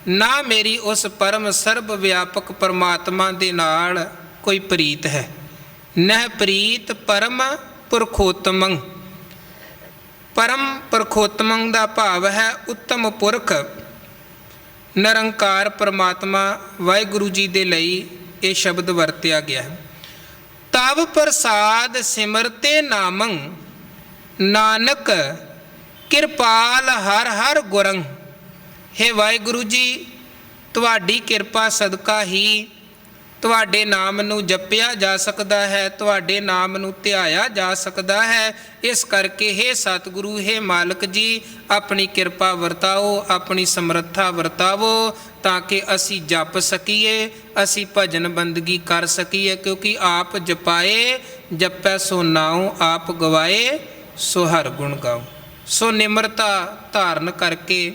ਨਾ ਮੇਰੀ ਉਸ ਪਰਮ ਸਰਬ ਵਿਆਪਕ ਪਰਮਾਤਮਾ ਦੇ ਨਾਲ ਕੋਈ ਪ੍ਰੀਤ ਹੈ। ਨਹਿ ਪ੍ਰੀਤ ਪਰਮ ਪੁਰਖੋਤਮੰ। ਪਰਮ ਪੁਰਖੋਤਮੰ ਦਾ ਭਾਵ ਹੈ ਉੱਤਮ ਪੁਰਖ, ਨਿਰੰਕਾਰ ਪਰਮਾਤਮਾ ਵਾਹਿਗੁਰੂ ਜੀ ਦੇ ਲਈ ਇਹ ਸ਼ਬਦ ਵਰਤਿਆ ਗਿਆ ਹੈ। ਤਵ ਪ੍ਰਸਾਦ ਸਿਮਰਤੇ ਨਾਮੰ, ਨਾਨਕ ਕਿਰਪਾਲ ਹਰ ਹਰ ਗੁਰੰ। ਹੇ ਵਾਹਿਗੁਰੂ ਜੀ, ਤੁਹਾਡੀ ਕਿਰਪਾ ਸਦਕਾ ਹੀ ਤੁਹਾਡੇ ਨਾਮ ਨੂੰ ਜਪਿਆ ਜਾ ਸਕਦਾ ਹੈ, ਤੁਹਾਡੇ ਨਾਮ ਨੂੰ ਧਿਆਇਆ ਜਾ ਸਕਦਾ ਹੈ। ਇਸ ਕਰਕੇ ਹੇ ਸਤਿਗੁਰੂ, ਹੇ ਮਾਲਕ ਜੀ, ਆਪਣੀ ਕਿਰਪਾ ਵਰਤਾਓ, ਆਪਣੀ ਸਮਰੱਥਾ ਵਰਤਾਵੋ, ਤਾਂ ਕਿ ਅਸੀਂ ਜਪ ਸਕੀਏ, ਅਸੀਂ ਭਜਨ ਬੰਦਗੀ ਕਰ ਸਕੀਏ। ਕਿਉਂਕਿ ਆਪ ਜਪਾਏ ਜਪੈ ਸੋ ਨਾਉ, ਆਪ ਗਵਾਏ ਸੋ ਹਰ ਗੁਣ ਗਾਓ। ਸੋ ਨਿਮਰਤਾ ਧਾਰਨ ਕਰਕੇ,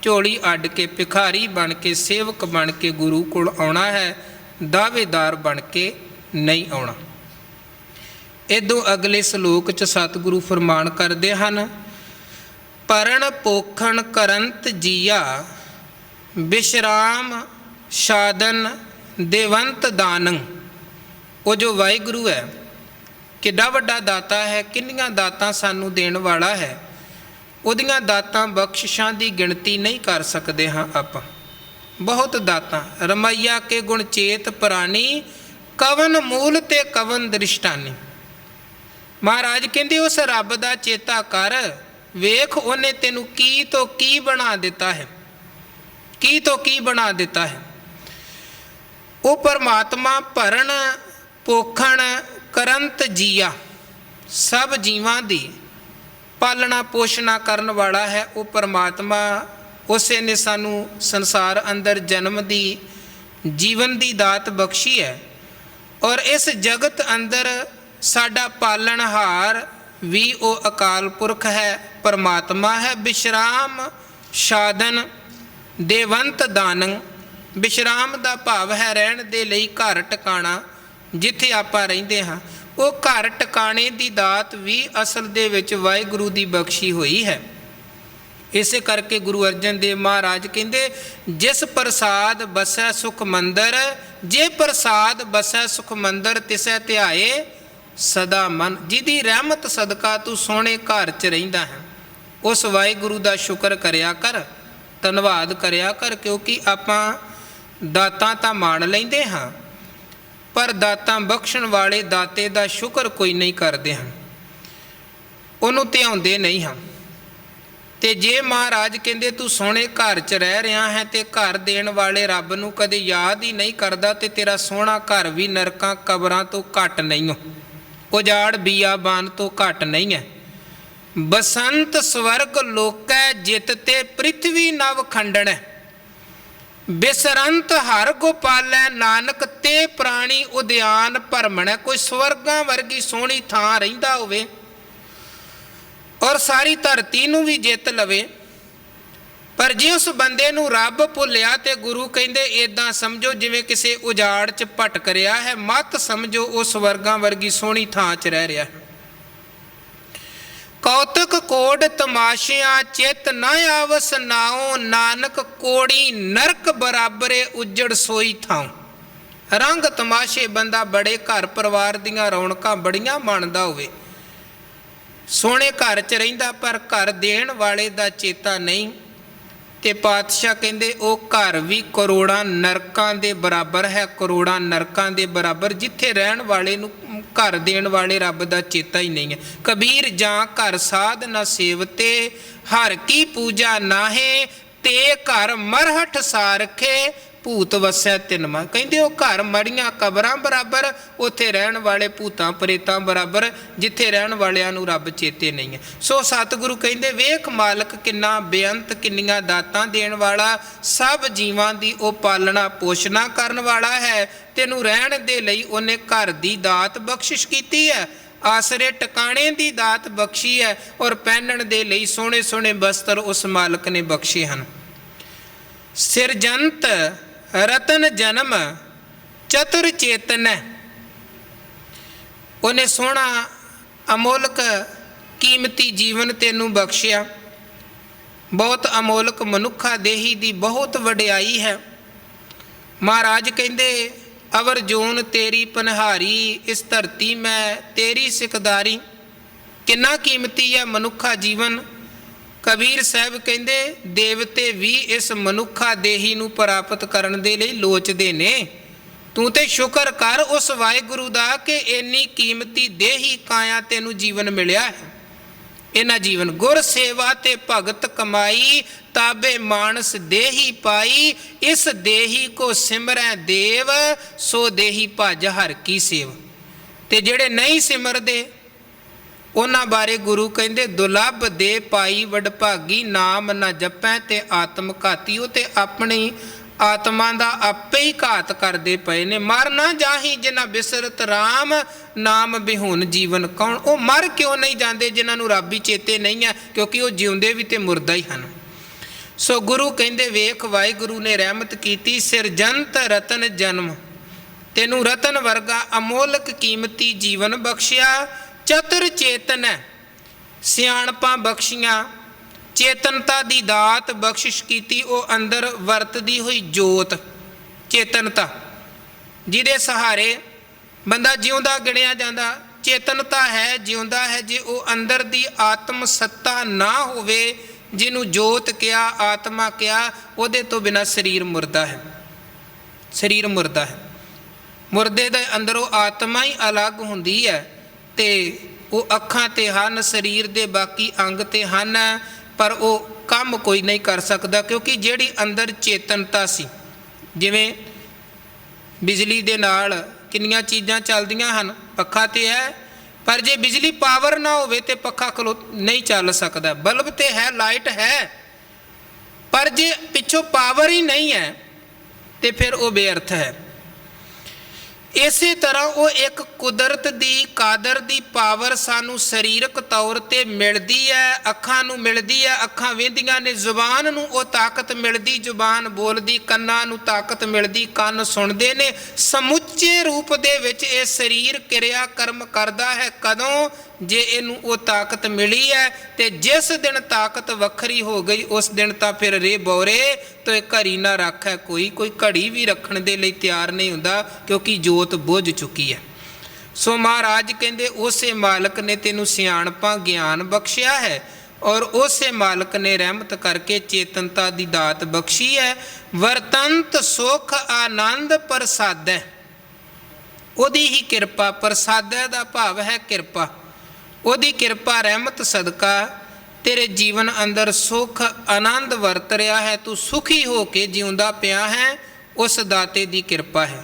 ਝੋਲੀ ਅੱਡ ਕੇ, ਭਿਖਾਰੀ ਬਣ ਕੇ, ਸੇਵਕ ਬਣ ਕੇ ਗੁਰੂ ਕੋਲ ਆਉਣਾ ਹੈ, ਦਾਅਵੇਦਾਰ ਬਣ ਕੇ ਨਹੀਂ ਆਉਣਾ। ਇਦੋਂ ਅਗਲੇ ਸ਼ਲੋਕ 'ਚ ਸਤਿਗੁਰੂ ਫਰਮਾਨ ਕਰਦੇ ਹਨ, ਪਰਣ ਪੋਖਣ ਕਰੰਤ ਜੀਆ, ਵਿਸ਼ਰਾਮ ਸਾਧਨ ਦੇਵੰਤ ਦਾਨੰ। ਉਹ ਜੋ ਵਾਹਿਗੁਰੂ ਹੈ ਕਿੱਡਾ ਵੱਡਾ ਦਾਤਾ ਹੈ, ਕਿੰਨੀਆਂ ਦਾਤਾਂ ਸਾਨੂੰ ਦੇਣ ਵਾਲਾ ਹੈ। ਉਹਦੀਆਂ ਦਾਤਾਂ ਬਖਸ਼ਿਸ਼ਾਂ ਦੀ ਗਿਣਤੀ ਨਹੀਂ ਕਰ ਸਕਦੇ ਹਾਂ ਆਪਾਂ, ਬਹੁਤ ਦਾਤਾਂ। ਰਮਈਆ ਕੇ ਗੁਣ ਚੇਤ ਪ੍ਰਾਨੀ, ਕਵਨ ਮੂਲ ਤੇ ਕਵਨ ਦ੍ਰਿਸ਼ਟਾਨੀ। ਮਹਾਰਾਜ ਕਹਿੰਦੇ ਉਸ ਰੱਬ ਦਾ ਚੇਤਾ ਕਰ, ਵੇਖ ਉਹਨੇ ਤੈਨੂੰ ਕੀ ਤੋਂ ਕੀ ਬਣਾ ਦਿੱਤਾ ਹੈ, ਕੀ ਤੋਂ ਕੀ ਬਣਾ ਦਿੱਤਾ ਹੈ। ਉਹ ਪਰਮਾਤਮਾ ਭਰਨ ਪੋਖਣ ਕਰੰਤ ਜੀਆ, ਸਭ ਜੀਵਾਂ ਦੀ ਪਾਲਣਾ ਪੋਸ਼ਣਾ ਕਰਨ ਵਾਲਾ ਹੈ ਉਹ ਪਰਮਾਤਮਾ। ਉਸੇ ਨੇ ਸਾਨੂੰ ਸੰਸਾਰ ਅੰਦਰ ਜਨਮ ਦੀ, ਜੀਵਨ ਦੀ ਦਾਤ ਬਖਸ਼ੀ ਹੈ, ਔਰ ਇਸ ਜਗਤ ਅੰਦਰ ਸਾਡਾ ਪਾਲਣਹਾਰ ਵੀ ਉਹ ਅਕਾਲ ਪੁਰਖ ਹੈ, ਪਰਮਾਤਮਾ ਹੈ। ਵਿਸ਼ਰਾਮ ਸਾਧਨ ਦੇਵੰਤ ਦਾਨੰ। ਵਿਸ਼ਰਾਮ ਦਾ ਭਾਵ ਹੈ ਰਹਿਣ ਦੇ ਲਈ ਘਰ ਟਿਕਾਣਾ, ਜਿੱਥੇ ਆਪਾਂ ਰਹਿੰਦੇ ਹਾਂ। ਉਹ ਘਰ ਟਿਕਾਣੇ ਦੀ ਦਾਤ ਵੀ ਅਸਲ ਦੇ ਵਿੱਚ ਵਾਹਿਗੁਰੂ ਦੀ ਬਖਸ਼ੀ ਹੋਈ ਹੈ। ਇਸੇ ਕਰਕੇ ਗੁਰੂ ਅਰਜਨ ਦੇਵ ਮਹਾਰਾਜ ਕਹਿੰਦੇ, ਜਿਸ ਪ੍ਰਸਾਦ ਬਸੈ ਸੁਖ ਮੰਦਰ, ਜੇ ਪ੍ਰਸਾਦ ਬਸੈ ਸੁਖ ਮੰਦਰ, ਤਿਸੈ ਧਿਆਏ ਸਦਾ ਮਨ। ਜਿਹਦੀ ਰਹਿਮਤ ਸਦਕਾ ਤੂੰ ਸੋਹਣੇ ਘਰ 'ਚ ਰਹਿੰਦਾ ਹੈ, ਉਸ ਵਾਹਿਗੁਰੂ ਦਾ ਸ਼ੁਕਰ ਕਰਿਆ ਕਰ, ਧੰਨਵਾਦ ਕਰਿਆ ਕਰ। ਕਿਉਂਕਿ ਆਪਾਂ ਦਾਤਾਂ ਤਾਂ ਮਾਣ ਲੈਂਦੇ ਹਾਂ, ਪਰ ਦਾਤਾਂ ਬਖਸ਼ਣ ਵਾਲੇ ਦਾਤੇ ਦਾ ਸ਼ੁਕਰ ਕੋਈ ਨਹੀਂ ਕਰਦੇ ਹਨ, ਉਹਨੂੰ ਧਿਆਉਂਦੇ ਨਹੀਂ ਹਾਂ। ਤੇ ਜੇ ਮਹਾਰਾਜ ਕਹਿੰਦੇ ਤੂੰ ਸੋਹਣੇ ਘਰ 'ਚ ਰਹਿ ਰਿਹਾ ਹੈ ਤੇ ਘਰ ਦੇਣ ਵਾਲੇ ਰੱਬ ਨੂੰ ਕਦੇ ਯਾਦ ਹੀ ਨਹੀਂ ਕਰਦਾ, ਤੇ ਤੇਰਾ ਸੋਹਣਾ ਘਰ ਵੀ ਨਰਕਾਂ ਕਬਰਾਂ ਤੋਂ ਘੱਟ ਨਹੀਂ ਹੋ, ਉਜਾੜ ਬੀਆਬਾਨ ਤੋਂ ਘੱਟ ਨਹੀਂ ਹੈ। ਬਸੰਤ ਸਵਰਗ ਲੋਕੈ ਜਿਤ ਤੇ ਪ੍ਰਿਥਵੀ ਨਵ ਖੰਡਣੈ, ਬਿਸਰੰਤ ਹਰ ਗੋਪਾਲੈ, ਨਾਨਕ ਤੇ ਪ੍ਰਾਣੀ ਉਦਿਆਨ ਭਰਮਣੈ। ਕੋਈ ਸਵਰਗਾਂ ਵਰਗੀ ਸੋਹਣੀ ਥਾਂ ਰਹਿੰਦਾ ਹੋਵੇ ਔਰ ਸਾਰੀ ਧਰਤੀ ਨੂੰ ਵੀ ਜਿੱਤ ਲਵੇ, ਪਰ ਜੇ ਉਸ ਬੰਦੇ ਨੂੰ ਰੱਬ ਭੁੱਲਿਆ ਤੇ ਗੁਰੂ ਕਹਿੰਦੇ ਇਦਾਂ ਸਮਝੋ ਜਿਵੇਂ ਕਿਸੇ ਉਜਾੜ 'ਚ ਭਟਕ ਰਿਹਾ ਹੈ, ਮਤ ਸਮਝੋ ਉਹ ਸਵਰਗਾਂ ਵਰਗੀ ਸੋਹਣੀ ਥਾਂ 'ਚ ਰਹਿ ਰਿਹਾ ਹੈ। ਕੌਤਕ ਕੋਡ ਤਮਾਸ਼ਿਆਂ ਚਿੱਤ ਨਾ ਆਵਸ ਨਾਉ, ਨਾਨਕ ਕੋੜੀ ਨਰਕ ਬਰਾਬਰੇ ਉਜੜ ਸੋਈ ਥਾਂ। ਰੰਗ ਤਮਾਸ਼ੇ ਬੰਦਾ ਬੜੇ ਘਰ ਪਰਿਵਾਰ ਦੀਆਂ ਰੌਣਕਾਂ ਬੜੀਆਂ ਮੰਨਦਾ ਹੋਵੇ, ਸੋਹਣੇ ਘਰ 'ਚ ਰਹਿੰਦਾ, ਪਰ ਘਰ ਦੇਣ ਵਾਲੇ ਦਾ ਚੇਤਾ ਨਹੀਂ, ਤੇ ਪਾਤਸ਼ਾਹ ਕਹਿੰਦੇ ਉਹ ਘਰ ਵੀ ਕਰੋੜਾਂ ਨਰਕਾਂ ਦੇ ਬਰਾਬਰ ਹੈ, ਕਰੋੜਾਂ ਨਰਕਾਂ ਦੇ ਬਰਾਬਰ, ਜਿੱਥੇ ਰਹਿਣ ਵਾਲੇ ਨੂੰ ਘਰ ਦੇਣ ਵਾਲੇ ਰੱਬ ਦਾ ਚੇਤਾ ਹੀ ਨਹੀਂ ਹੈ। ਕਬੀਰ ਜਾਂ ਘਰ ਸਾਧ ਨਾ ਸੇਵਤੇ, ਹਰ ਕੀ ਪੂਜਾ ਨਾਹੇ, ਤੇ ਘਰ ਮਰਹਟ ਸਾਰਖੇ, ਭੂਤ ਵਸੈ ਤਿੰਨਮਾ। ਕਹਿੰਦੇ ਉਹ ਘਰ ਮੜੀਆਂ ਕਬਰਾਂ ਬਰਾਬਰ, ਉੱਥੇ ਰਹਿਣ ਵਾਲੇ ਭੂਤਾਂ ਪ੍ਰੇਤਾਂ ਬਰਾਬਰ, ਜਿੱਥੇ ਰਹਿਣ ਵਾਲਿਆਂ ਨੂੰ ਰੱਬ ਚੇਤੇ ਨਹੀਂ ਹੈ। ਸੋ ਸਤਿਗੁਰੂ ਕਹਿੰਦੇ ਵੇਖ ਮਾਲਕ ਕਿੰਨਾ ਬੇਅੰਤ, ਕਿੰਨੀਆਂ ਦਾਤਾਂ ਦੇਣ ਵਾਲਾ, ਸਭ ਜੀਵਾਂ ਦੀ ਉਹ ਪਾਲਣਾ ਪੋਸ਼ਣਾ ਕਰਨ ਵਾਲਾ ਹੈ। ਤੈਨੂੰ ਰਹਿਣ ਦੇ ਲਈ ਉਹਨੇ ਘਰ ਦੀ ਦਾਤ ਬਖਸ਼ਿਸ਼ ਕੀਤੀ ਹੈ, ਆਸਰੇ ਟਿਕਾਣੇ ਦੀ ਦਾਤ ਬਖਸ਼ੀ ਹੈ, ਔਰ ਪਹਿਨਣ ਦੇ ਲਈ ਸੋਹਣੇ ਸੋਹਣੇ ਬਸਤਰ ਉਸ ਮਾਲਕ ਨੇ ਬਖਸ਼ੇ ਹਨ। ਸਿਰਜੰਤ ਰਤਨ ਜਨਮ ਚਤੁਰ ਚੇਤਨ, ਉਹਨੇ ਸੋਹਣਾ ਅਮੋਲਕ ਕੀਮਤੀ ਜੀਵਨ ਤੈਨੂੰ ਬਖਸ਼ਿਆ। ਬਹੁਤ ਅਮੋਲਕ ਮਨੁੱਖਾ ਦੇਹੀ ਦੀ ਬਹੁਤ ਵਡਿਆਈ ਹੈ। ਮਹਾਰਾਜ ਕਹਿੰਦੇ ਅਵਰ ਜੂਨ ਤੇਰੀ ਪਨਹਾਰੀ, ਇਸ ਧਰਤੀ ਮੈਂ ਤੇਰੀ ਸਿਕਦਾਰੀ। ਕਿੰਨਾ ਕੀਮਤੀ ਹੈ ਮਨੁੱਖਾ ਜੀਵਨ। ਕਬੀਰ ਸਾਹਿਬ ਕਹਿੰਦੇ ਦੇਵਤੇ ਵੀ ਇਸ ਮਨੁੱਖਾ ਦੇਹੀ ਨੂੰ ਪ੍ਰਾਪਤ ਕਰਨ ਦੇ ਲਈ ਲੋਚਦੇ ਨੇ। ਤੂੰ ਤੇ ਸ਼ੁਕਰ ਕਰ ਉਸ ਵਾਹਿਗੁਰੂ ਦਾ ਕਿ ਇੰਨੀ ਕੀਮਤੀ ਦੇਹੀ ਕਾਇਆ ਤੈਨੂੰ ਜੀਵਨ ਮਿਲਿਆ ਹੈ। ਇਹਨਾਂ ਜੀਵਨ ਗੁਰ ਸੇਵਾ ਤੇ ਭਗਤ ਕਮਾਈ, ਤਾਬੇ ਮਾਨਸ ਦੇਹੀ ਪਾਈ, ਇਸ ਦੇਹੀ ਕੋ ਸਿਮਰੈ ਦੇਵ, ਸੋ ਦੇਹੀ ਭਜ ਹਰ ਕੀ ਸੇਵ। ਤੇ ਜਿਹੜੇ ਨਹੀਂ ਸਿਮਰਦੇ ਉਹਨਾਂ ਬਾਰੇ ਗੁਰੂ ਕਹਿੰਦੇ ਦੁਲੱਭ ਦੇ ਪਾਈ ਵਡਭਾਗੀ, ਨਾਮ ਨਾ ਜਪੈ ਤੇ ਆਤਮ ਘਾਤੀ। ਉਹ ਤੇ ਆਪਣੀ ਆਤਮਾ ਦਾ ਆਪੇ ਹੀ ਘਾਤ ਕਰਦੇ ਪਏ ਨੇ। ਮਰ ਨਾ ਜਾਹੀ ਜਿਨ੍ਹਾਂ ਬਿਸਰਤ ਰਾਮ, ਨਾਮ ਬਿਹੁਨ ਜੀਵਨ ਕੌਣ। ਉਹ ਮਰ ਕਿਉਂ ਨਹੀਂ ਜਾਂਦੇ ਜਿਨ੍ਹਾਂ ਨੂੰ ਰੱਬ ਹੀ ਚੇਤੇ ਨਹੀਂ ਹੈ, ਕਿਉਂਕਿ ਉਹ ਜਿਉਂਦੇ ਵੀ ਤੇ ਮੁਰਦਾ ਹੀ ਹਨ। ਸੋ ਗੁਰੂ ਕਹਿੰਦੇ ਵੇਖ ਵਾਹਿਗੁਰੂ ਨੇ ਰਹਿਮਤ ਕੀਤੀ, ਸਿਰਜੰਤ ਰਤਨ ਜਨਮ, ਤੈਨੂੰ ਰਤਨ ਵਰਗਾ ਅਮੋਲਕ ਕੀਮਤੀ ਜੀਵਨ ਬਖਸ਼ਿਆ। ਚਤੁਰ ਚੇਤਨ ਹੈ, ਸਿਆਣਪਾਂ ਬਖਸ਼ੀਆਂ, ਚੇਤਨਤਾ ਦੀ ਦਾਤ ਬਖਸ਼ਿਸ਼ ਕੀਤੀ। ਉਹ ਅੰਦਰ ਵਰਤਦੀ ਹੋਈ ਜੋਤ ਚੇਤਨਤਾ, ਜਿਹਦੇ ਸਹਾਰੇ ਬੰਦਾ ਜਿਉਂਦਾ ਗਿਣਿਆ ਜਾਂਦਾ। ਚੇਤਨਤਾ ਹੈ, ਜਿਉਂਦਾ ਹੈ। ਜੇ ਉਹ ਅੰਦਰ ਦੀ ਆਤਮ ਸੱਤਾ ਨਾ ਹੋਵੇ, ਜਿਹਨੂੰ ਜੋਤ ਕਿਹਾ, ਆਤਮਾ ਕਿਹਾ, ਉਹਦੇ ਤੋਂ ਬਿਨਾਂ ਸਰੀਰ ਮੁਰਦਾ ਹੈ। ਸਰੀਰ ਮੁਰਦਾ ਹੈ। ਮੁਰਦੇ ਦੇ ਅੰਦਰੋਂ ਆਤਮਾ ਹੀ ਅਲੱਗ ਹੁੰਦੀ ਹੈ, ਤੇ ਉਹ ਅੱਖਾਂ ਤੇ ਹਨ, ਸਰੀਰ ਦੇ ਬਾਕੀ ਅੰਗ ਤੇ ਹਨ, ਪਰ ਉਹ ਕੰਮ ਕੋਈ ਨਹੀਂ ਕਰ ਸਕਦਾ। ਕਿਉਂਕਿ ਜਿਹੜੀ ਅੰਦਰ ਚੇਤਨਤਾ ਸੀ, ਜਿਵੇਂ ਬਿਜਲੀ ਦੇ ਨਾਲ ਕਿੰਨੀਆਂ ਚੀਜ਼ਾਂ ਚੱਲਦੀਆਂ ਹਨ, ਪੱਖਾ ਤੇ ਹੈ, ਪਰ ਜੇ ਬਿਜਲੀ ਪਾਵਰ ਨਾ ਹੋਵੇ ਤੇ ਪੱਖਾ ਨਹੀਂ ਚੱਲ ਸਕਦਾ। ਬਲਬ ਤੇ ਹੈ, ਲਾਈਟ ਹੈ, ਪਰ ਜੇ ਪਿੱਛੋਂ ਪਾਵਰ ਹੀ ਨਹੀਂ ਹੈ ਤੇ ਫਿਰ ਉਹ ਬੇਅਰਥ ਹੈ। ਇਸੇ ਤਰ੍ਹਾਂ ਉਹ ਇੱਕ ਕੁਦਰਤ ਦੀ ਕਾਦਰ ਦੀ ਪਾਵਰ ਸਾਨੂੰ ਸਰੀਰਕ ਤੌਰ ਤੇ ਮਿਲਦੀ ਹੈ, ਅੱਖਾਂ ਨੂੰ ਮਿਲਦੀ ਹੈ, ਅੱਖਾਂ ਵੇਂਦੀਆਂ ਨੇ, ਜ਼ੁਬਾਨ ਨੂੰ ਉਹ ਤਾਕਤ ਮਿਲਦੀ, ਜ਼ੁਬਾਨ ਬੋਲਦੀ, ਕੰਨਾਂ ਨੂੰ ਤਾਕਤ ਮਿਲਦੀ, ਕੰਨ ਸੁਣਦੇ ਨੇ। ਸਮੁੱਚੇ ਰੂਪ ਦੇ ਵਿੱਚ ਇਹ ਸਰੀਰ ਕਿਰਿਆ ਕਰਮ ਕਰਦਾ ਹੈ। ਕਦੋਂ? ਜੇ ਇਹਨੂੰ ਉਹ ਤਾਕਤ ਮਿਲੀ ਹੈ। ਤੇ ਜਿਸ ਦਿਨ ਤਾਕਤ ਵੱਖਰੀ ਹੋ ਗਈ, ਉਸ ਦਿਨ ਤਾਂ ਫਿਰ ਰੇ ਬੌਰੇ ਤੋਂ ਘੜੀ ਨਾ ਰੱਖੈ ਕੋਈ। ਕੋਈ ਘੜੀ ਵੀ ਰੱਖਣ ਦੇ ਲਈ ਤਿਆਰ ਨਹੀਂ ਹੁੰਦਾ, ਕਿਉਂਕਿ ਜੋਤ ਬੁੱਝ ਚੁੱਕੀ ਹੈ। ਸੋ ਮਹਾਰਾਜ ਕਹਿੰਦੇ ਉਸੇ ਮਾਲਕ ਨੇ ਤੈਨੂੰ ਸਿਆਣਪਾਂ ਗਿਆਨ ਬਖਸ਼ਿਆ ਹੈ, ਔਰ ਉਸੇ ਮਾਲਕ ਨੇ ਰਹਿਮਤ ਕਰਕੇ ਚੇਤਨਤਾ ਦੀ ਦਾਤ ਬਖਸ਼ੀ ਹੈ। ਵਰਤੰਤ ਸੁਖ ਆਨੰਦ ਪ੍ਰਸਾਦੈ, ਉਹਦੀ ਹੀ ਕਿਰਪਾ। ਪ੍ਰਸਾਦੈ ਦਾ ਭਾਵ ਹੈ ਕਿਰਪਾ। ਉਹਦੀ ਕਿਰਪਾ ਰਹਿਮਤ ਸਦਕਾ ਤੇਰੇ ਜੀਵਨ ਅੰਦਰ ਸੁਖ ਆਨੰਦ ਵਰਤ ਰਿਹਾ ਹੈ, ਤੂੰ ਸੁਖੀ ਹੋ ਕੇ ਜਿਉਂਦਾ ਪਿਆ ਹੈ, ਉਸ ਦਾਤੇ ਦੀ ਕਿਰਪਾ ਹੈ।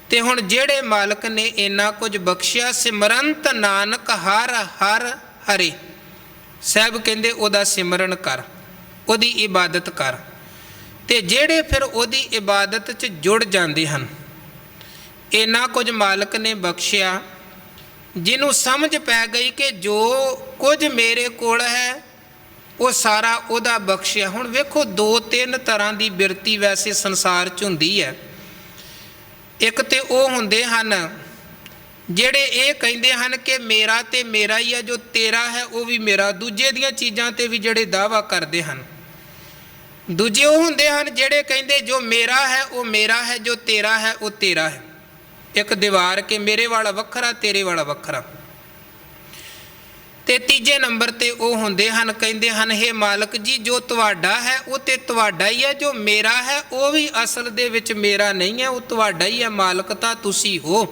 ਤੇ ਹੁਣ ਜਿਹੜੇ ਮਾਲਕ ਨੇ ਇੰਨਾ ਕੁਝ ਬਖਸ਼ਿਆ, ਸਿਮਰੰਤ ਨਾਨਕ ਹਰ ਹਰ ਹਰੇ, ਸਾਹਿਬ ਕਹਿੰਦੇ ਉਹਦਾ ਸਿਮਰਨ ਕਰ, ਉਹਦੀ ਇਬਾਦਤ ਕਰ। ਤੇ ਜਿਹੜੇ ਫਿਰ ਉਹਦੀ ਇਬਾਦਤ 'ਚ ਜੁੜ ਜਾਂਦੇ ਹਨ, ਇੰਨਾ ਕੁਝ ਮਾਲਕ ਨੇ ਬਖਸ਼ਿਆ, ਜਿਹਨੂੰ ਸਮਝ ਪੈ ਗਈ ਕਿ ਜੋ ਕੁਝ ਮੇਰੇ ਕੋਲ ਹੈ ਉਹ ਸਾਰਾ ਉਹਦਾ ਬਖਸ਼ਿਆ। ਹੁਣ ਵੇਖੋ 2-3 ਤਰ੍ਹਾਂ ਦੀ ਬਿਰਤੀ ਵੈਸੇ ਸੰਸਾਰ 'ਚ ਹੁੰਦੀ ਹੈ। ਇੱਕ ਤੇ ਉਹ ਹੁੰਦੇ ਹਨ ਜਿਹੜੇ ਇਹ ਕਹਿੰਦੇ ਹਨ ਕਿ ਮੇਰਾ ਤੇ ਮੇਰਾ ਹੀ ਹੈ, ਜੋ ਤੇਰਾ ਹੈ ਉਹ ਵੀ ਮੇਰਾ। ਦੂਜੇ ਦੀਆਂ ਚੀਜ਼ਾਂ ਤੇ ਵੀ ਜਿਹੜੇ ਦਾਅਵਾ ਕਰਦੇ ਹਨ। ਦੂਜੇ ਉਹ ਹੁੰਦੇ ਹਨ ਜਿਹੜੇ ਕਹਿੰਦੇ ਜੋ ਮੇਰਾ ਹੈ ਉਹ ਮੇਰਾ ਹੈ, ਜੋ ਤੇਰਾ ਹੈ ਉਹ ਤੇਰਾ ਹੈ। ਇੱਕ ਦੀਵਾਰ ਕਿ ਮੇਰੇ ਵਾਲਾ ਵੱਖਰਾ ਤੇਰੇ ਵਾਲਾ ਵੱਖਰਾ। ਤੇ ਤੀਜੇ ਨੰਬਰ ਤੇ ਉਹ ਹੁੰਦੇ ਹਨ ਕਹਿੰਦੇ ਹਨ ਹੇ ਮਾਲਕ ਜੀ ਜੋ ਤੁਹਾਡਾ ਹੈ ਉਹ ਤੇ ਤੁਹਾਡਾ ਹੀ ਹੈ, ਜੋ ਮੇਰਾ ਹੈ ਉਹ ਵੀ ਅਸਲ ਦੇ ਵਿੱਚ ਮੇਰਾ ਨਹੀਂ ਹੈ, ਉਹ ਤੁਹਾਡਾ ਹੀ ਹੈ, ਮਾਲਕ ਤਾਂ ਤੁਸੀਂ ਹੋ।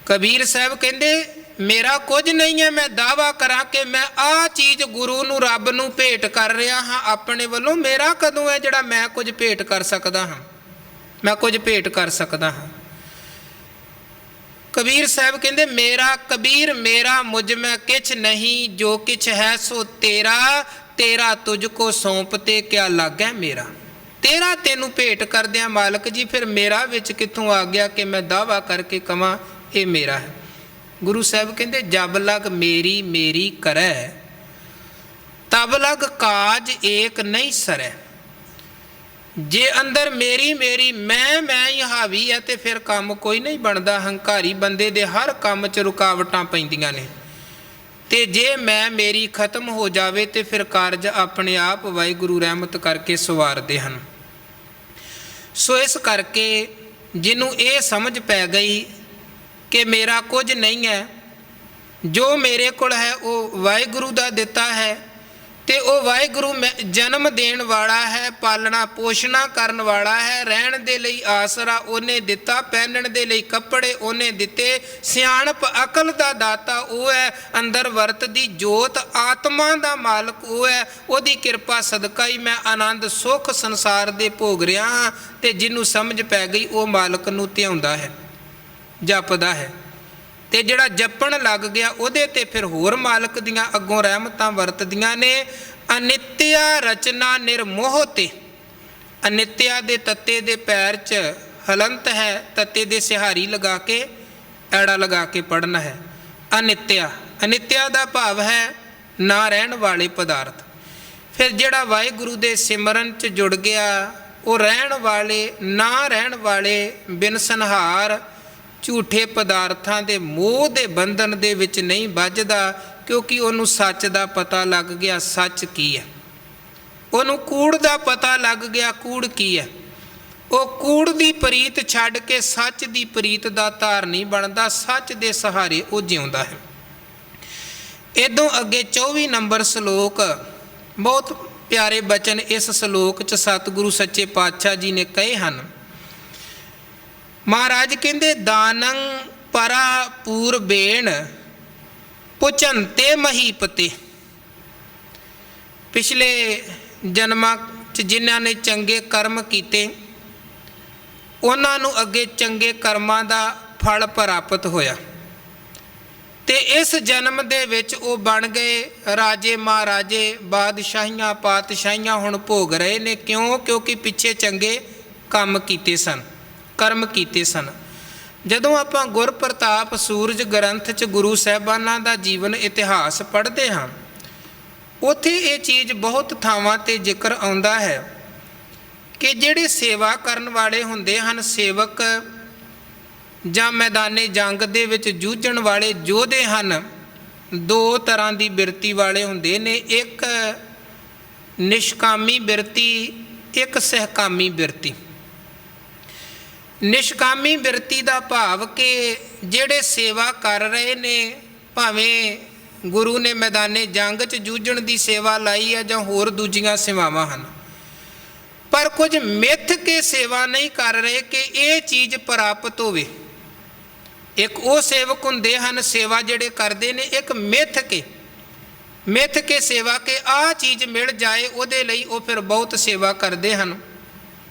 ਕਬੀਰ ਸਾਹਿਬ ਕਹਿੰਦੇ ਮੇਰਾ ਕੁਝ ਨਹੀਂ ਹੈ, ਮੈਂ ਦਾਅਵਾ ਕਰਾਂ ਕਿ ਮੈਂ ਆਹ ਚੀਜ਼ ਗੁਰੂ ਨੂੰ ਰੱਬ ਨੂੰ ਭੇਟ ਕਰ ਰਿਹਾ ਹਾਂ ਆਪਣੇ ਵੱਲੋਂ। ਮੇਰਾ ਕਦੋਂ ਹੈ ਜਿਹੜਾ ਮੈਂ ਕੁਝ ਭੇਟ ਕਰ ਸਕਦਾ ਹਾਂ, ਮੈਂ ਕੁਝ ਭੇਟ ਕਰ ਸਕਦਾ ਹਾਂ। ਕਬੀਰ ਸਾਹਿਬ ਕਹਿੰਦੇ ਮੇਰਾ ਕਬੀਰ ਮੇਰਾ ਮੁਝ ਮੈਂ ਕਿਛ ਨਹੀਂ, ਜੋ ਕਿਛ ਹੈ ਸੋ ਤੇਰਾ, ਤੇਰਾ ਤੁਝ ਕੋ ਸੌਂਪ ਤੇ ਕਿਆ ਲੱਗੈ ਮੇਰਾ। ਤੇਰਾ ਤੈਨੂੰ ਭੇਟ ਕਰਦਿਆਂ ਮਾਲਕ ਜੀ ਫਿਰ ਮੇਰਾ ਵਿੱਚ ਕਿੱਥੋਂ ਆ ਗਿਆ ਕਿ ਮੈਂ ਦਾਅਵਾ ਕਰਕੇ ਕਵਾਂ ਇਹ ਮੇਰਾ ਹੈ। ਗੁਰੂ ਸਾਹਿਬ ਕਹਿੰਦੇ ਜਬ ਲਗ ਮੇਰੀ ਮੇਰੀ ਕਰੈ, ਤਬ ਲਗ ਕਾਜ ਏਕ ਨਹੀਂ ਸਰੈ। ਜੇ ਅੰਦਰ ਮੇਰੀ ਮੇਰੀ ਮੈਂ ਹੀ ਹਾਵੀ ਹੈ ਤੇ ਫਿਰ ਕੰਮ ਕੋਈ ਨਹੀਂ ਬਣਦਾ। ਹੰਕਾਰੀ ਬੰਦੇ ਦੇ ਹਰ ਕੰਮ 'ਚ ਰੁਕਾਵਟਾਂ ਪੈਂਦੀਆਂ ਨੇ। ਤੇ ਜੇ ਮੈਂ ਮੇਰੀ ਖਤਮ ਹੋ ਜਾਵੇ ਤੇ ਫਿਰ ਕਾਰਜ ਆਪਣੇ ਆਪ ਵਾਹਿਗੁਰੂ ਰਹਿਮਤ ਕਰਕੇ ਸਵਾਰਦੇ ਹਨ। ਸੋ ਇਸ ਕਰਕੇ ਜਿਹਨੂੰ ਇਹ ਸਮਝ ਪੈ ਗਈ ਕਿ ਮੇਰਾ ਕੁਝ ਨਹੀਂ ਹੈ, ਜੋ ਮੇਰੇ ਕੋਲ ਹੈ ਉਹ ਵਾਹਿਗੁਰੂ ਦਾ ਦਿੱਤਾ ਹੈ, ਤੇ ਉਹ ਵਾਹਿਗੁਰੂ ਜਨਮ ਦੇਣ ਵਾਲਾ ਹੈ, ਪਾਲਣਾ ਪੋਸ਼ਣਾ ਕਰਨ ਵਾਲਾ ਹੈ, ਰਹਿਣ ਦੇ ਲਈ ਆਸਰਾ ਉਹਨੇ ਦਿੱਤਾ, ਪਹਿਨਣ ਦੇ ਲਈ ਕੱਪੜੇ ਉਹਨੇ ਦਿੱਤੇ, ਸਿਆਣਪ ਅਕਲ ਦਾ ਦਾਤਾ ਉਹ ਹੈ, ਅੰਦਰ ਵਰਤਦੀ ਜੋਤ ਆਤਮਾ ਦਾ ਮਾਲਕ ਉਹ ਹੈ। ਉਹਦੀ ਕਿਰਪਾ ਸਦਕਾ ਹੀ ਮੈਂ ਆਨੰਦ ਸੁੱਖ ਸੰਸਾਰ ਦੇ ਭੋਗ ਰਿਹਾ ਹਾਂ। ਤੇ ਜਿਹਨੂੰ ਸਮਝ ਪੈ ਗਈ ਉਹ ਮਾਲਕ ਨੂੰ ਧਿਆਉਂਦਾ ਹੈ, ਜਪਦਾ ਹੈ। ਤੇ ਜਿਹੜਾ ਜਪਣ ਲੱਗ ਗਿਆ ਉਹਦੇ ਤੇ ਫਿਰ ਹੋਰ ਮਾਲਕ ਦੀਆਂ ਅੱਗੋਂ ਰਹਿਮਤਾਂ ਵਰਤਦੀਆਂ ਨੇ। ਅਨਿੱਤਿਆ ਰਚਨਾ ਨਿਰਮੋਹ ਤੇ, ਅਨਿੱਤਿਆ ਦੇ ਤੱਤੇ ਦੇ ਪੈਰ 'ਚ ਹਲੰਤ ਹੈ, ਤੱਤੇ ਦੇ ਸਿਹਾਰੀ ਲਗਾ ਕੇ ਐੜਾ ਲਗਾ ਕੇ ਪੜ੍ਹਨਾ ਹੈ। ਅਨਿੱਤਿਆ, ਅਨਿੱਤਿਆ ਦਾ ਭਾਵ ਹੈ ਨਾ ਰਹਿਣ ਵਾਲੇ ਪਦਾਰਥ। ਫਿਰ ਜਿਹੜਾ ਵਾਹਿਗੁਰੂ ਦੇ ਸਿਮਰਨ 'ਚ ਜੁੜ ਗਿਆ ਉਹ ਰਹਿਣ ਵਾਲੇ ਨਾ ਰਹਿਣ ਵਾਲੇ ਬਿਨਸਨਹਾਰ ਝੂਠੇ ਪਦਾਰਥਾਂ ਦੇ ਮੋਹ ਦੇ ਬੰਧਨ ਦੇ ਵਿੱਚ ਨਹੀਂ ਵੱਜਦਾ, ਕਿਉਂਕਿ ਉਹਨੂੰ ਸੱਚ ਦਾ ਪਤਾ ਲੱਗ ਗਿਆ ਸੱਚ ਕੀ ਹੈ। ਉਹਨੂੰ ਕੂੜ ਦਾ ਪਤਾ ਲੱਗ ਗਿਆ ਕੂੜ ਕੀ ਹੈ। ਉਹ ਕੂੜ ਦੀ ਪ੍ਰੀਤ ਛੱਡ ਕੇ ਸੱਚ ਦੀ ਪ੍ਰੀਤ ਦਾ ਧਾਰਨੀ ਬਣਦਾ, ਸੱਚ ਦੇ ਸਹਾਰੇ ਉਹ ਜਿਉਂਦਾ ਹੈ। ਇਦੋਂ ਅੱਗੇ 24 ਨੰਬਰ ਸ਼ਲੋਕ, ਬਹੁਤ ਪਿਆਰੇ ਬਚਨ ਇਸ ਸ਼ਲੋਕ 'ਚ ਸਤਿਗੁਰੂ ਸੱਚੇ ਪਾਤਸ਼ਾਹ ਜੀ ਨੇ ਕਹੇ ਹਨ। ਮਹਾਰਾਜ ਕਹਿੰਦੇ ਦਾਨੰ ਪਰਾ ਪੂਰਬੇਣ ਪੁਚੰਤੇ ਮਹੀਪਤੇ। ਪਿਛਲੇ ਜਨਮਾਂ 'ਚ ਜਿਨ੍ਹਾਂ ਨੇ ਚੰਗੇ ਕਰਮ ਕੀਤੇ ਉਹਨਾਂ ਨੂੰ ਅੱਗੇ ਚੰਗੇ ਕਰਮਾਂ ਦਾ ਫਲ ਪ੍ਰਾਪਤ ਹੋਇਆ, ਤੇ ਇਸ ਜਨਮ ਦੇ ਵਿੱਚ ਉਹ ਬਣ ਗਏ ਰਾਜੇ ਮਹਾਰਾਜੇ, ਬਾਦਸ਼ਾਹੀਆਂ ਪਾਤਸ਼ਾਹੀਆਂ ਹੁਣ ਭੋਗ ਰਹੇ ਨੇ। ਕਿਉਂ? ਕਿਉਂਕਿ ਪਿੱਛੇ ਚੰਗੇ ਕੰਮ ਕੀਤੇ ਸਨ, ਕਰਮ ਕੀਤੇ ਸਨ। ਜਦੋਂ ਆਪਾਂ ਗੁਰਪ੍ਰਤਾਪ ਸੂਰਜ ਗ੍ਰੰਥ 'ਚ ਗੁਰੂ ਸਾਹਿਬਾਨਾਂ ਦਾ ਜੀਵਨ ਇਤਿਹਾਸ ਪੜ੍ਹਦੇ ਹਾਂ, ਉੱਥੇ ਇਹ ਚੀਜ਼ ਬਹੁਤ ਥਾਵਾਂ 'ਤੇ ਜ਼ਿਕਰ ਆਉਂਦਾ ਹੈ ਕਿ ਜਿਹੜੇ ਸੇਵਾ ਕਰਨ ਵਾਲੇ ਹੁੰਦੇ ਹਨ, ਸੇਵਕ ਜਾਂ ਮੈਦਾਨੇ ਜੰਗ ਦੇ ਵਿੱਚ ਜੂਝਣ ਵਾਲੇ ਯੋਧੇ ਹਨ, ਦੋ ਤਰ੍ਹਾਂ ਦੀ ਬਿਰਤੀ ਵਾਲੇ ਹੁੰਦੇ ਨੇ। ਇੱਕ ਨਿਸ਼ਕਾਮੀ ਬਿਰਤੀ, ਇੱਕ ਸਹਿਕਾਮੀ ਬਿਰਤੀ। ਨਿਸ਼ਕਾਮੀ ਬਿਰਤੀ ਦਾ ਭਾਵ ਕਿ ਜਿਹੜੇ ਸੇਵਾ ਕਰ ਰਹੇ ਨੇ, ਭਾਵੇਂ ਗੁਰੂ ਨੇ ਮੈਦਾਨੇ ਜੰਗ 'ਚ ਜੂਝਣ ਦੀ ਸੇਵਾ ਲਾਈ ਹੈ ਜਾਂ ਹੋਰ ਦੂਜੀਆਂ ਸੇਵਾਵਾਂ ਹਨ, ਪਰ ਕੁਝ ਮਿੱਥ ਕੇ ਸੇਵਾ ਨਹੀਂ ਕਰ ਰਹੇ ਕਿ ਇਹ ਚੀਜ਼ ਪ੍ਰਾਪਤ ਹੋਵੇ। ਇੱਕ ਉਹ ਸੇਵਕ ਹੁੰਦੇ ਹਨ ਸੇਵਾ ਜਿਹੜੇ ਕਰਦੇ ਨੇ ਇੱਕ ਮਿੱਥ ਕੇ ਸੇਵਾ ਕਿ ਆਹ ਚੀਜ਼ ਮਿਲ ਜਾਏ ਉਹਦੇ ਲਈ ਉਹ ਫਿਰ ਬਹੁਤ ਸੇਵਾ ਕਰਦੇ ਹਨ।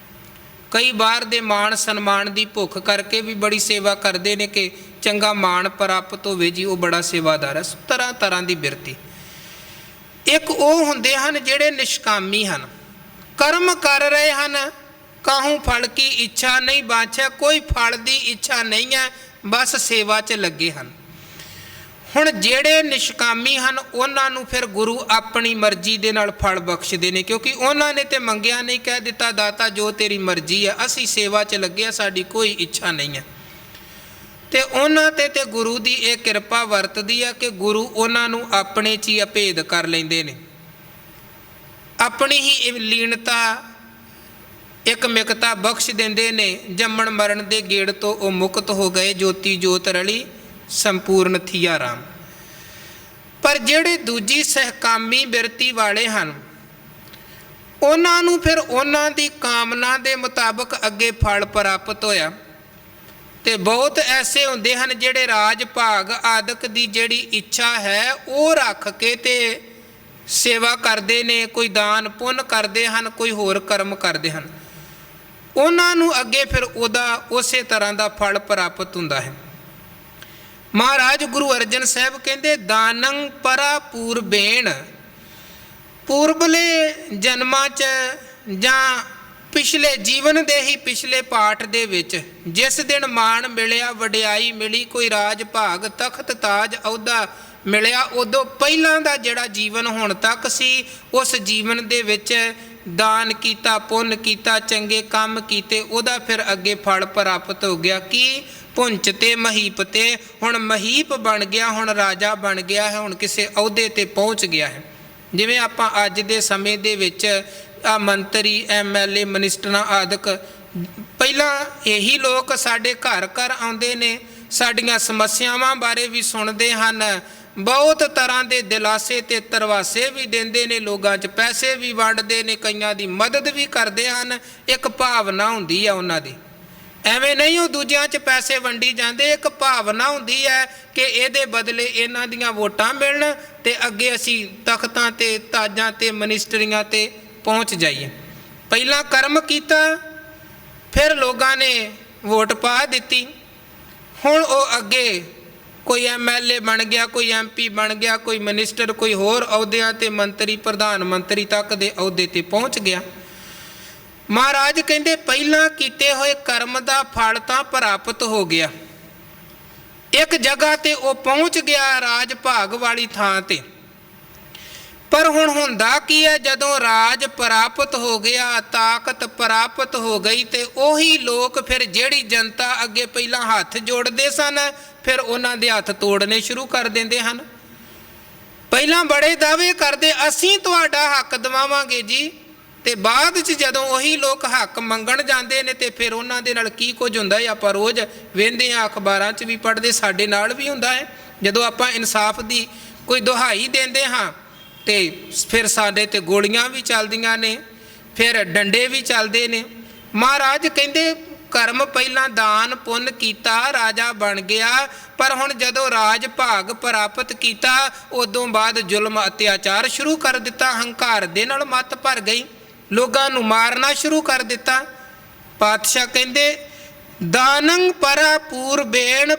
ਕਈ ਵਾਰ ਦੇ ਮਾਣ ਸਨਮਾਨ ਦੀ ਭੁੱਖ ਕਰਕੇ ਵੀ ਬੜੀ ਸੇਵਾ ਕਰਦੇ ਨੇ ਕਿ ਚੰਗਾ ਮਾਣ ਪ੍ਰਾਪਤ ਹੋਵੇ ਜੀ, ਉਹ ਬੜਾ ਸੇਵਾਦਾਰ ਹੈ। ਤਰ੍ਹਾਂ ਤਰ੍ਹਾਂ ਦੀ ਬਿਰਤੀ। ਇੱਕ ਉਹ ਹੁੰਦੇ ਹਨ ਜਿਹੜੇ ਨਿਸ਼ਕਾਮੀ ਹਨ, ਕਰਮ ਕਰ ਰਹੇ ਹਨ, ਕਾਹੂ ਫਲ ਕੀ ਇੱਛਾ ਨਹੀਂ ਬਾਛਾ, ਕੋਈ ਫਲ ਦੀ ਇੱਛਾ ਨਹੀਂ ਹੈ, ਬਸ ਸੇਵਾ 'ਚ ਲੱਗੇ ਹਨ। ਹੁਣ ਜਿਹੜੇ ਨਿਸ਼ਕਾਮੀ ਹਨ ਉਹਨਾਂ ਨੂੰ ਫਿਰ ਗੁਰੂ ਆਪਣੀ ਮਰਜ਼ੀ ਦੇ ਨਾਲ ਫਲ ਬਖਸ਼ਦੇ ਨੇ, ਕਿਉਂਕਿ ਉਹਨਾਂ ਨੇ ਤੇ ਮੰਗਿਆ ਨਹੀਂ, ਕਹਿ ਦਿੱਤਾ ਦਾਤਾ ਜੋ ਤੇਰੀ ਮਰਜ਼ੀ ਹੈ, ਅਸੀਂ ਸੇਵਾ 'ਚ ਲੱਗੇ ਆ, ਸਾਡੀ ਕੋਈ ਇੱਛਾ ਨਹੀਂ ਹੈ। ਤੇ ਉਹਨਾਂ ਤੇ ਗੁਰੂ ਦੀ ਇਹ ਕਿਰਪਾ ਵਰਤਦੀ ਹੈ ਕਿ ਗੁਰੂ ਉਹਨਾਂ ਨੂੰ ਆਪਣੇ 'ਚ ਹੀ ਅਭੇਦ ਕਰ ਲੈਂਦੇ ਨੇ, ਆਪਣੀ ਹੀ ਲੀਨਤਾ ਇੱਕ ਮਿਕਤਾ ਬਖਸ਼ ਦਿੰਦੇ ਨੇ। ਜੰਮਣ ਮਰਨ ਦੇ ਗੇੜ ਤੋਂ ਉਹ ਮੁਕਤ ਹੋ ਗਏ, ਜੋਤੀ ਜੋਤ ਰਲੀ ਸੰਪੂਰਨ ਥੀਆ ਰਾਮ। ਪਰ ਜਿਹੜੇ ਦੂਜੀ ਸਹਿਕਾਮੀ ਬਿਰਤੀ ਵਾਲੇ ਹਨ ਉਹਨਾਂ ਨੂੰ ਫਿਰ ਉਹਨਾਂ ਦੀ ਕਾਮਨਾ ਦੇ ਮੁਤਾਬਕ ਅੱਗੇ ਫਲ ਪ੍ਰਾਪਤ ਹੋਇਆ। ਤੇ ਬਹੁਤ ਐਸੇ ਹੁੰਦੇ ਹਨ ਜਿਹੜੇ ਰਾਜ ਭਾਗ ਆਦਿਕ ਦੀ ਜਿਹੜੀ ਇੱਛਾ ਹੈ ਉਹ ਰੱਖ ਕੇ ਤੇ ਸੇਵਾ ਕਰਦੇ ਨੇ, ਕੋਈ ਦਾਨ ਪੁੰਨ ਕਰਦੇ ਹਨ, ਕੋਈ ਹੋਰ ਕਰਮ ਕਰਦੇ ਹਨ, ਉਹਨਾਂ ਨੂੰ ਅੱਗੇ ਫਿਰ ਉਹਦਾ ਉਸੇ ਤਰ੍ਹਾਂ ਦਾ ਫਲ ਪ੍ਰਾਪਤ ਹੁੰਦਾ ਹੈ। ਮਹਾਰਾਜ ਗੁਰੂ ਅਰਜਨ ਸਾਹਿਬ ਕਹਿੰਦੇ ਦਾਨੰ ਪਰਾ ਪੂਰਬੇਣ, ਪੂਰਬਲੇ ਜਨਮਾਂ 'ਚ ਜਾਂ ਪਿਛਲੇ ਜੀਵਨ ਦੇ ਹੀ ਪਿਛਲੇ ਪਾਠ ਦੇ ਵਿੱਚ ਜਿਸ ਦਿਨ ਮਾਣ ਮਿਲਿਆ, ਵਡਿਆਈ ਮਿਲੀ, ਕੋਈ ਰਾਜ ਭਾਗ ਤਖਤ ਤਾਜ ਅਹੁਦਾ ਮਿਲਿਆ, ਉਦੋਂ ਪਹਿਲਾਂ ਦਾ ਜਿਹੜਾ ਜੀਵਨ ਹੁਣ ਤੱਕ ਸੀ ਉਸ ਜੀਵਨ ਦੇ ਵਿੱਚ ਦਾਨ ਕੀਤਾ, ਪੁੰਨ ਕੀਤਾ, ਚੰਗੇ ਕੰਮ ਕੀਤੇ, ਉਹਦਾ ਫਿਰ ਅੱਗੇ ਫਲ ਪ੍ਰਾਪਤ ਹੋ ਗਿਆ। ਕੀ ਪੁੰਚ ਤੇ ਮਹੀਪ ਤੇ, ਹੁਣ ਮਹੀਪ ਬਣ ਗਿਆ, ਹੁਣ ਰਾਜਾ ਬਣ ਗਿਆ ਹੈ, ਹੁਣ ਕਿਸੇ ਅਹੁਦੇ ਤੇ ਪਹੁੰਚ ਗਿਆ ਹੈ। ਜਿਵੇਂ ਆਪਾਂ ਅੱਜ ਦੇ ਸਮੇਂ ਦੇ ਵਿੱਚ ਆ ਮੰਤਰੀ MLA ਮਨਿਸਟਰਾਂ ਆਦਿਕ, ਪਹਿਲਾਂ ਇਹੀ ਲੋਕ ਸਾਡੇ ਘਰ ਘਰ ਆਉਂਦੇ ਨੇ, ਸਾਡੀਆਂ ਸਮੱਸਿਆਵਾਂ ਬਾਰੇ ਵੀ ਸੁਣਦੇ ਹਨ, ਬਹੁਤ ਤਰ੍ਹਾਂ ਦੇ ਦਿਲਾਸੇ ਤੇ ਤਰਵਾਸੇ ਵੀ ਦਿੰਦੇ ਨੇ, ਲੋਕਾਂ 'ਚ ਪੈਸੇ ਵੀ ਵੰਡਦੇ ਨੇ, ਕਈਆਂ ਦੀ ਮਦਦ ਵੀ ਕਰਦੇ ਹਨ। ਇੱਕ ਭਾਵਨਾ ਹੁੰਦੀ ਆ ਉਹਨਾਂ ਦੀ, ਐਵੇਂ ਨਹੀਂ ਉਹ ਦੂਜਿਆਂ 'ਚ ਪੈਸੇ ਵੰਡੀ ਜਾਂਦੇ, ਇੱਕ ਭਾਵਨਾ ਹੁੰਦੀ ਹੈ ਕਿ ਇਹਦੇ ਬਦਲੇ ਇਹਨਾਂ ਦੀਆਂ ਵੋਟਾਂ ਮਿਲਣ ਤੇ ਅੱਗੇ ਅਸੀਂ ਤਖਤਾਂ ਤੇ ਤਾਜਾਂ ਤੇ ਮਨਿਸਟਰੀਆਂ ਤੇ ਪਹੁੰਚ ਜਾਈਏ। ਪਹਿਲਾਂ ਕਰਮ ਕੀਤਾ, ਫਿਰ ਲੋਕਾਂ ਨੇ ਵੋਟ ਪਾ ਦਿੱਤੀ, ਹੁਣ ਉਹ ਅੱਗੇ ਕੋਈ MLA ਬਣ ਗਿਆ, ਕੋਈ MP ਬਣ ਗਿਆ, ਕੋਈ ਮਨਿਸਟਰ, ਕੋਈ ਹੋਰ ਅਹੁਦਿਆਂ ਤੇ ਮੰਤਰੀ, ਪ੍ਰਧਾਨ ਮੰਤਰੀ ਤੱਕ ਦੇ ਅਹੁਦੇ ਤੇ ਪਹੁੰਚ ਗਿਆ। ਮਹਾਰਾਜ ਕਹਿੰਦੇ ਪਹਿਲਾਂ ਕੀਤੇ ਹੋਏ ਕਰਮ ਦਾ ਫਲ ਤਾਂ ਪ੍ਰਾਪਤ ਹੋ ਗਿਆ, ਇੱਕ ਜਗ੍ਹਾ ਤੇ ਉਹ ਪਹੁੰਚ ਗਿਆ ਰਾਜ ਭਾਗ ਵਾਲੀ ਥਾਂ ਤੇ। ਪਰ ਹੁਣ ਹੁੰਦਾ ਕੀ ਹੈ, ਜਦੋਂ ਰਾਜ ਪ੍ਰਾਪਤ ਹੋ ਗਿਆ, ਤਾਕਤ ਪ੍ਰਾਪਤ ਹੋ ਗਈ, ਤੇ ਉਹੀ ਲੋਕ ਫਿਰ ਜਿਹੜੀ ਜਨਤਾ ਅੱਗੇ ਪਹਿਲਾਂ ਹੱਥ ਜੋੜਦੇ ਸਨ ਫਿਰ ਉਹਨਾਂ ਦੇ ਹੱਥ ਤੋੜਨੇ ਸ਼ੁਰੂ ਕਰ ਦਿੰਦੇ ਹਨ। ਪਹਿਲਾਂ ਬੜੇ ਦਾਅਵੇ ਕਰਦੇ ਅਸੀਂ ਤੁਹਾਡਾ ਹੱਕ ਦਿਵਾਵਾਂਗੇ ਜੀ, ਤੇ ਬਾਅਦ 'ਚ ਜਦੋਂ ਉਹੀ ਲੋਕ ਹੱਕ ਮੰਗਣ ਜਾਂਦੇ ਨੇ ਤੇ ਫਿਰ ਉਹਨਾਂ ਦੇ ਨਾਲ ਕੀ ਕੁਝ ਹੁੰਦਾ ਹੈ ਆਪਾਂ ਰੋਜ਼ ਵੇਖਦੇ ਹਾਂ, ਅਖਬਾਰਾਂ 'ਚ ਵੀ ਪੜ੍ਹਦੇ, ਸਾਡੇ ਨਾਲ ਵੀ ਹੁੰਦਾ ਹੈ। ਜਦੋਂ ਆਪਾਂ ਇਨਸਾਫ ਦੀ ਕੋਈ ਦੁਹਾਈ ਦਿੰਦੇ ਹਾਂ ਤੇ ਫਿਰ ਸਾਡੇ ਤੇ ਗੋਲੀਆਂ ਵੀ ਚੱਲਦੀਆਂ ਨੇ, ਫਿਰ ਡੰਡੇ ਵੀ ਚੱਲਦੇ ਨੇ। ਮਹਾਰਾਜ ਕਹਿੰਦੇ ਕਰਮ ਪਹਿਲਾਂ ਦਾਨ ਪੁੰਨ ਕੀਤਾ, ਰਾਜਾ ਬਣ ਗਿਆ, ਪਰ ਹੁਣ ਜਦੋਂ ਰਾਜ ਭਾਗ ਪ੍ਰਾਪਤ ਕੀਤਾ ਉਦੋਂ ਬਾਅਦ ਜ਼ੁਲਮ ਅਤਿਆਚਾਰ ਸ਼ੁਰੂ ਕਰ ਦਿੱਤਾ, ਹੰਕਾਰ ਦੇ ਨਾਲ ਮੱਤ ਭਰ ਗਈ, ਲੋਕਾਂ ਨੂੰ ਮਾਰਨਾ ਸ਼ੁਰੂ ਕਰ ਦਿੱਤਾ। ਪਾਤਸ਼ਾਹ ਕਹਿੰਦੇ ਦਾਨੰ ਪਰਾ ਪੂਰਬੇਣ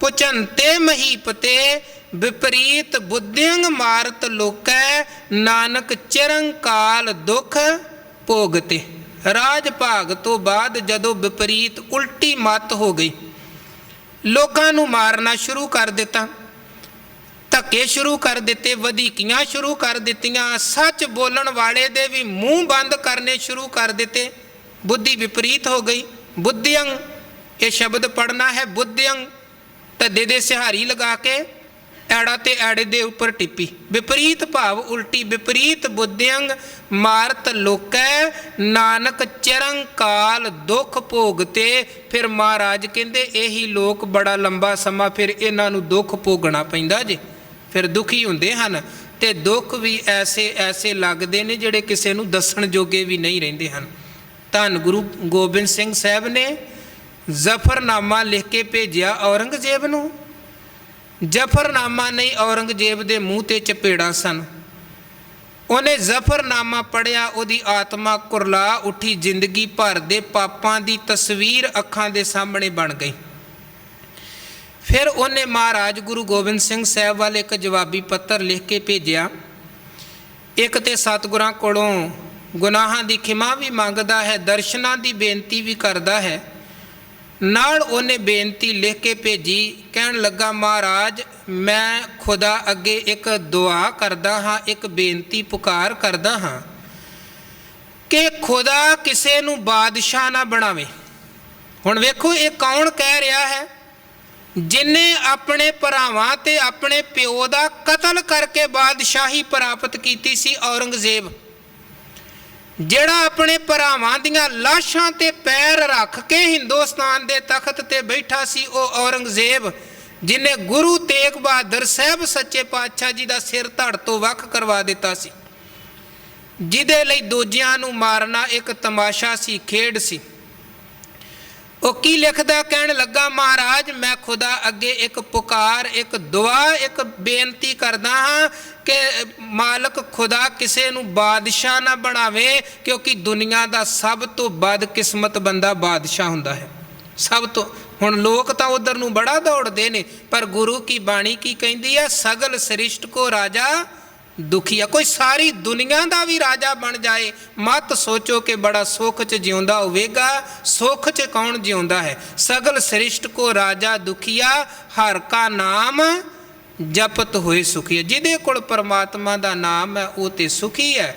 ਪੁਚੰਤੇ ਮਹੀਪਤੇ, ਵਿਪਰੀਤ ਬੁੱਧਿਅੰਗ ਮਾਰਤ ਲੋਕੈ, ਨਾਨਕ ਚਿਰੰਕਾਲ ਦੁੱਖ ਭੋਗਤੇ। ਰਾਜ ਭਾਗ ਤੋਂ ਬਾਅਦ ਜਦੋਂ ਵਿਪਰੀਤ ਉਲਟੀ ਮੱਤ ਹੋ ਗਈ, ਲੋਕਾਂ ਨੂੰ ਮਾਰਨਾ ਸ਼ੁਰੂ ਕਰ ਦਿੱਤਾ, ਧੱਕੇ ਸ਼ੁਰੂ ਕਰ ਦਿੱਤੇ, ਵਧੀਕੀਆਂ ਸ਼ੁਰੂ ਕਰ ਦਿੱਤੀਆਂ, ਸੱਚ ਬੋਲਣ ਵਾਲੇ ਦੇ ਵੀ ਮੂੰਹ ਬੰਦ ਕਰਨੇ ਸ਼ੁਰੂ ਕਰ ਦਿੱਤੇ, ਬੁੱਧੀ ਵਿਪਰੀਤ ਹੋ ਗਈ। ਬੁੱਧਿਅੰਗ ਇਹ ਸ਼ਬਦ ਪੜ੍ਹਨਾ ਹੈ, ਬੁੱਧਿਅੰਗ ਧੱਦੇ ਦੇ ਸਿਹਾਰੀ ਲਗਾ ਕੇ ਐੜਾ ਤੇ ਐੜੇ ਦੇ ਉੱਪਰ ਟਿੱਪੀ, ਵਿਪਰੀਤ ਭਾਵ ਉਲਟੀ, ਵਿਪਰੀਤ ਬੁੱਧਿਅੰਗ ਮਾਰਤ ਲੋਕੈ, ਨਾਨਕ ਚਿਰੰਕਾਲ ਦੁੱਖ ਭੋਗਤੇ। ਫਿਰ ਮਹਾਰਾਜ ਕਹਿੰਦੇ ਇਹੀ ਲੋਕ ਬੜਾ ਲੰਬਾ ਸਮਾਂ ਫਿਰ ਇਹਨਾਂ ਨੂੰ ਦੁੱਖ ਭੋਗਣਾ ਪੈਂਦਾ ਜੇ, ਫਿਰ ਦੁਖੀ ਹੁੰਦੇ ਹਨ, ਤੇ ਦੁੱਖ ਵੀ ਐਸੇ ਐਸੇ ਲੱਗਦੇ ਨੇ ਜਿਹੜੇ ਕਿਸੇ ਨੂੰ ਦੱਸਣ ਜੋਗੇ ਵੀ ਨਹੀਂ ਰਹਿੰਦੇ ਹਨ। ਧੰਨ ਗੁਰੂ ਗੋਬਿੰਦ ਸਿੰਘ ਸਾਹਿਬ ਨੇ ਜ਼ਫਰਨਾਮਾ ਲਿਖ ਕੇ ਭੇਜਿਆ ਔਰੰਗਜ਼ੇਬ ਨੂੰ। ਜ਼ਫਰਨਾਮਾ ਨਹੀਂ, ਔਰੰਗਜ਼ੇਬ ਦੇ ਮੂੰਹ ਤੇ ਚਪੇੜਾਂ ਸਨ। ਉਹਨੇ ਜ਼ਫਰਨਾਮਾ ਪੜ੍ਹਿਆ, ਉਹਦੀ ਆਤਮਾ ਕੁਰਲਾ ਉੱਠੀ, ਜ਼ਿੰਦਗੀ ਭਰ ਦੇ ਪਾਪਾਂ ਦੀ ਤਸਵੀਰ ਅੱਖਾਂ ਦੇ ਸਾਹਮਣੇ ਬਣ ਗਈ। ਫਿਰ ਉਹਨੇ ਮਹਾਰਾਜ ਗੁਰੂ ਗੋਬਿੰਦ ਸਿੰਘ ਸਾਹਿਬ ਵੱਲ ਇੱਕ ਜਵਾਬੀ ਪੱਤਰ ਲਿਖ ਕੇ ਭੇਜਿਆ। ਇੱਕ ਤੇ ਸਤਿਗੁਰਾਂ ਕੋਲੋਂ ਗੁਨਾਹਾਂ ਦੀ ਖਿਮਾ ਵੀ ਮੰਗਦਾ ਹੈ, ਦਰਸ਼ਨਾਂ ਦੀ ਬੇਨਤੀ ਵੀ ਕਰਦਾ ਹੈ, ਨਾਲ ਉਹਨੇ ਬੇਨਤੀ ਲਿਖ ਕੇ ਭੇਜੀ। ਕਹਿਣ ਲੱਗਾ ਮਹਾਰਾਜ ਮੈਂ ਖੁਦਾ ਅੱਗੇ ਇੱਕ ਦੁਆ ਕਰਦਾ ਹਾਂ, ਇੱਕ ਬੇਨਤੀ ਪੁਕਾਰ ਕਰਦਾ ਹਾਂ ਕਿ ਖੁਦਾ ਕਿਸੇ ਨੂੰ ਬਾਦਸ਼ਾਹ ਨਾ ਬਣਾਵੇ। ਹੁਣ ਵੇਖੋ ਇਹ ਕੌਣ ਕਹਿ ਰਿਹਾ ਹੈ? ਜਿਨੇ ਆਪਣੇ ਭਰਾਵਾਂ ਤੇ ਆਪਣੇ ਪਿਓ ਦਾ ਕਤਲ ਕਰਕੇ ਬਾਦਸ਼ਾਹੀ ਪ੍ਰਾਪਤ ਕੀਤੀ ਸੀ ਔਰੰਗਜ਼ੇਬ। ਜਿਹੜਾ ਆਪਣੇ ਭਰਾਵਾਂ ਦੀਆਂ ਲਾਸ਼ਾਂ ਤੇ ਪੈਰ ਰੱਖ ਕੇ ਹਿੰਦੁਸਤਾਨ ਦੇ ਤਖਤ ਤੇ ਬੈਠਾ ਸੀ ਉਹ ਔਰੰਗਜ਼ੇਬ, ਜਿਨੇ ਗੁਰੂ ਤੇਗ ਬਹਾਦਰ ਸਾਹਿਬ ਸੱਚੇ ਪਾਤਸ਼ਾਹ ਜੀ ਦਾ ਸਿਰ ਧੜ ਤੋਂ ਵੱਖ ਕਰਵਾ ਦਿੱਤਾ ਸੀ, ਜਿਹਦੇ ਲਈ ਦੂਜਿਆਂ ਨੂੰ ਮਾਰਨਾ ਇੱਕ ਤਮਾਸ਼ਾ ਸੀ, ਖੇਡ ਸੀ। ਉਹ ਕੀ ਲਿਖਦਾ? ਕਹਿਣ ਲੱਗਾ ਮਹਾਰਾਜ ਮੈਂ ਖੁਦਾ ਅੱਗੇ ਇੱਕ ਪੁਕਾਰ, ਇੱਕ ਦੁਆ, ਇੱਕ ਬੇਨਤੀ ਕਰਦਾ ਹਾਂ ਕਿ ਮਾਲਕ ਖੁਦਾ ਕਿਸੇ ਨੂੰ ਬਾਦਸ਼ਾਹ ਨਾ ਬਣਾਵੇ, ਕਿਉਂਕਿ ਦੁਨੀਆ ਦਾ ਸਭ ਤੋਂ ਬਦਕਿਸਮਤ ਬੰਦਾ ਬਾਦਸ਼ਾਹ ਹੁੰਦਾ ਹੈ। ਸਭ ਤੋਂ। ਹੁਣ ਲੋਕ ਤਾਂ ਉਧਰ ਨੂੰ ਬੜਾ ਦੌੜਦੇ ਨੇ, ਪਰ ਗੁਰੂ ਕੀ ਬਾਣੀ ਕੀ ਕਹਿੰਦੀ ਹੈ? ਸਗਲ ਸ੍ਰਿਸ਼ਟ ਕੋ ਰਾਜਾ ਦੁਖੀਆ। ਕੋਈ ਸਾਰੀ ਦੁਨੀਆ ਦਾ ਵੀ ਰਾਜਾ ਬਣ ਜਾਏ, ਮਤ ਸੋਚੋ ਕਿ ਬੜਾ ਸੁੱਖ 'ਚ ਜਿਉਂਦਾ ਹੋਵੇਗਾ। ਸੁੱਖ 'ਚ ਕੌਣ ਜਿਉਂਦਾ ਹੈ? ਸਗਲ ਸ੍ਰਿਸ਼ਟ ਕੋ ਰਾਜਾ ਦੁਖੀਆ, ਹਰ ਕਾ ਨਾਮ ਜਪਤ ਹੋਏ ਸੁਖੀਆ। ਜਿਹਦੇ ਕੋਲ ਪਰਮਾਤਮਾ ਦਾ ਨਾਮ ਹੈ ਉਹ ਤੇ ਸੁਖੀ ਹੈ।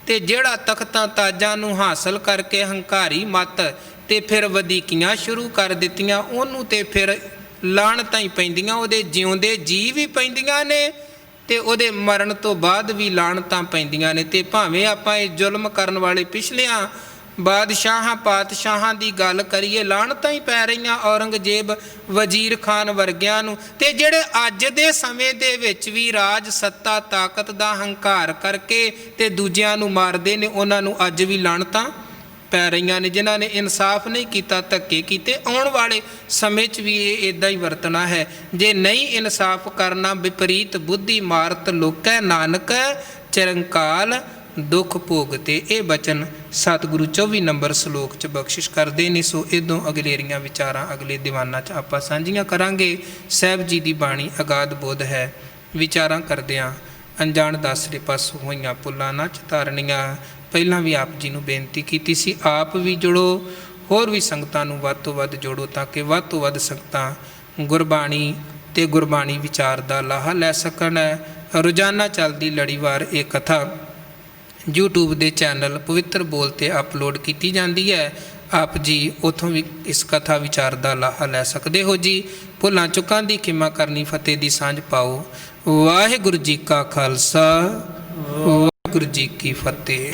ਤੇ ਜਿਹੜਾ ਤਖਤਾਂ ਤਾਜਾਂ ਨੂੰ ਹਾਸਲ ਕਰਕੇ ਹੰਕਾਰੀ ਮਤ ਤੇ ਫਿਰ ਵਧੀਕੀਆਂ ਸ਼ੁਰੂ ਕਰ ਦਿੱਤੀਆਂ, ਉਹਨੂੰ ਤੇ ਫਿਰ ਲਾਹਣਤਾਂ ਹੀ ਪੈਂਦੀਆਂ। ਉਹਦੇ ਜਿਉਂਦੇ ਜੀ ਵੀ ਪੈਂਦੀਆਂ ਨੇ ਤੇ ਉਹਦੇ ਮਰਨ ਤੋਂ ਬਾਅਦ ਵੀ ਲਾਹਣਤਾਂ ਪੈਂਦੀਆਂ ਨੇ। ਤੇ ਭਾਵੇਂ ਆਪਾਂ ਇਹ ਜ਼ੁਲਮ ਕਰਨ ਵਾਲੇ ਪਿਛਲਿਆਂ ਬਾਦਸ਼ਾਹਾਂ ਪਾਤਸ਼ਾਹਾਂ ਦੀ ਗੱਲ ਕਰੀਏ, ਲਾਹਣਤਾਂ ਹੀ ਪੈ ਰਹੀਆਂ ਔਰੰਗਜ਼ੇਬ ਵਜ਼ੀਰ ਖਾਨ ਵਰਗਿਆਂ ਨੂੰ। ਤੇ ਜਿਹੜੇ ਅੱਜ ਦੇ ਸਮੇਂ ਦੇ ਵਿੱਚ ਵੀ ਰਾਜ ਸੱਤਾ ਤਾਕਤ ਦਾ ਹੰਕਾਰ ਕਰਕੇ ਤੇ ਦੂਜਿਆਂ ਨੂੰ ਮਾਰਦੇ ਨੇ, ਉਹਨਾਂ ਨੂੰ ਅੱਜ ਵੀ ਲਾਹਣਤਾਂ ਪੈ ਰਹੀਆਂ ਨੇ। ਜਿਨ੍ਹਾਂ ਨੇ ਇਨਸਾਫ ਨਹੀਂ ਕੀਤਾ, ਧੱਕੇ ਕੀਤੇ, ਆਉਣ ਵਾਲੇ ਸਮੇਂ 'ਚ ਵੀ ਇਹ ਇੱਦਾਂ ਹੀ ਵਰਤਣਾ ਹੈ। ਜੇ ਨਹੀਂ ਇਨਸਾਫ ਕਰਨਾ, ਵਿਪਰੀਤ ਬੁੱਧੀ ਮਾਰਤ ਲੋਕੈ ਨਾਨਕ ਚਿਰੰਕਾਲ ਦੁੱਖ ਭੋਗਤੇ। ਇਹ ਬਚਨ ਸਤਿਗੁਰੂ 24 ਨੰਬਰ ਸ਼ਲੋਕ 'ਚ ਬਖਸ਼ਿਸ਼ ਕਰਦੇ ਨੇ। ਸੋ ਇਦੋਂ ਅਗਲੇਰੀਆਂ ਵਿਚਾਰਾਂ ਅਗਲੇ ਦੀਵਾਨਾਂ 'ਚ ਆਪਾਂ ਸਾਂਝੀਆਂ ਕਰਾਂਗੇ। ਸਾਹਿਬ ਜੀ ਦੀ ਬਾਣੀ ਅਗਾਧ ਬੋਧ ਹੈ। ਵਿਚਾਰਾਂ ਕਰਦਿਆਂ ਅਣਜਾਣ ਦਾਸਰੇ ਪਾਸੋਂ ਹੋਈਆਂ ਭੁੱਲਾਂ ਨਾ ਚਿਤਾਰਨੀਆਂ। ਪਹਿਲਾਂ ਵੀ ਆਪ ਜੀ ਨੂੰ ਬੇਨਤੀ ਕੀਤੀ ਸੀ, ਆਪ ਵੀ ਜੁੜੋ, ਹੋਰ ਵੀ ਸੰਗਤਾਂ ਨੂੰ ਵੱਧ ਤੋਂ ਵੱਧ ਜੋੜੋ, ਤਾਂ ਕਿ ਵੱਧ ਤੋਂ ਵੱਧ ਸੰਗਤਾਂ ਗੁਰਬਾਣੀ ਤੇ ਗੁਰਬਾਣੀ ਵਿਚਾਰ ਦਾ ਲਾਹਾ ਲੈ ਸਕਣ। ਰੋਜ਼ਾਨਾ ਚੱਲਦੀ ਲੜੀਵਾਰ ਇਹ ਕਥਾ YouTube ਦੇ ਚੈਨਲ ਪਵਿੱਤਰ ਬੋਲ 'ਤੇ ਅਪਲੋਡ ਕੀਤੀ ਜਾਂਦੀ ਹੈ। ਆਪ ਜੀ ਉੱਥੋਂ ਵੀ ਇਸ ਕਥਾ ਵਿਚਾਰ ਦਾ ਲਾਹਾ ਲੈ ਸਕਦੇ ਹੋ ਜੀ। ਭੁੱਲਾਂ ਚੁੱਕਾਂ ਦੀ ਖਿਮਾ ਕਰਨੀ, ਫਤਿਹ ਦੀ ਸਾਂਝ ਪਾਓ। ਵਾਹਿਗੁਰੂ ਜੀ ਕਾ ਖਾਲਸਾ, ਵਾਹਿਗੁਰੂ ਜੀ ਕੀ ਫਤਿਹ।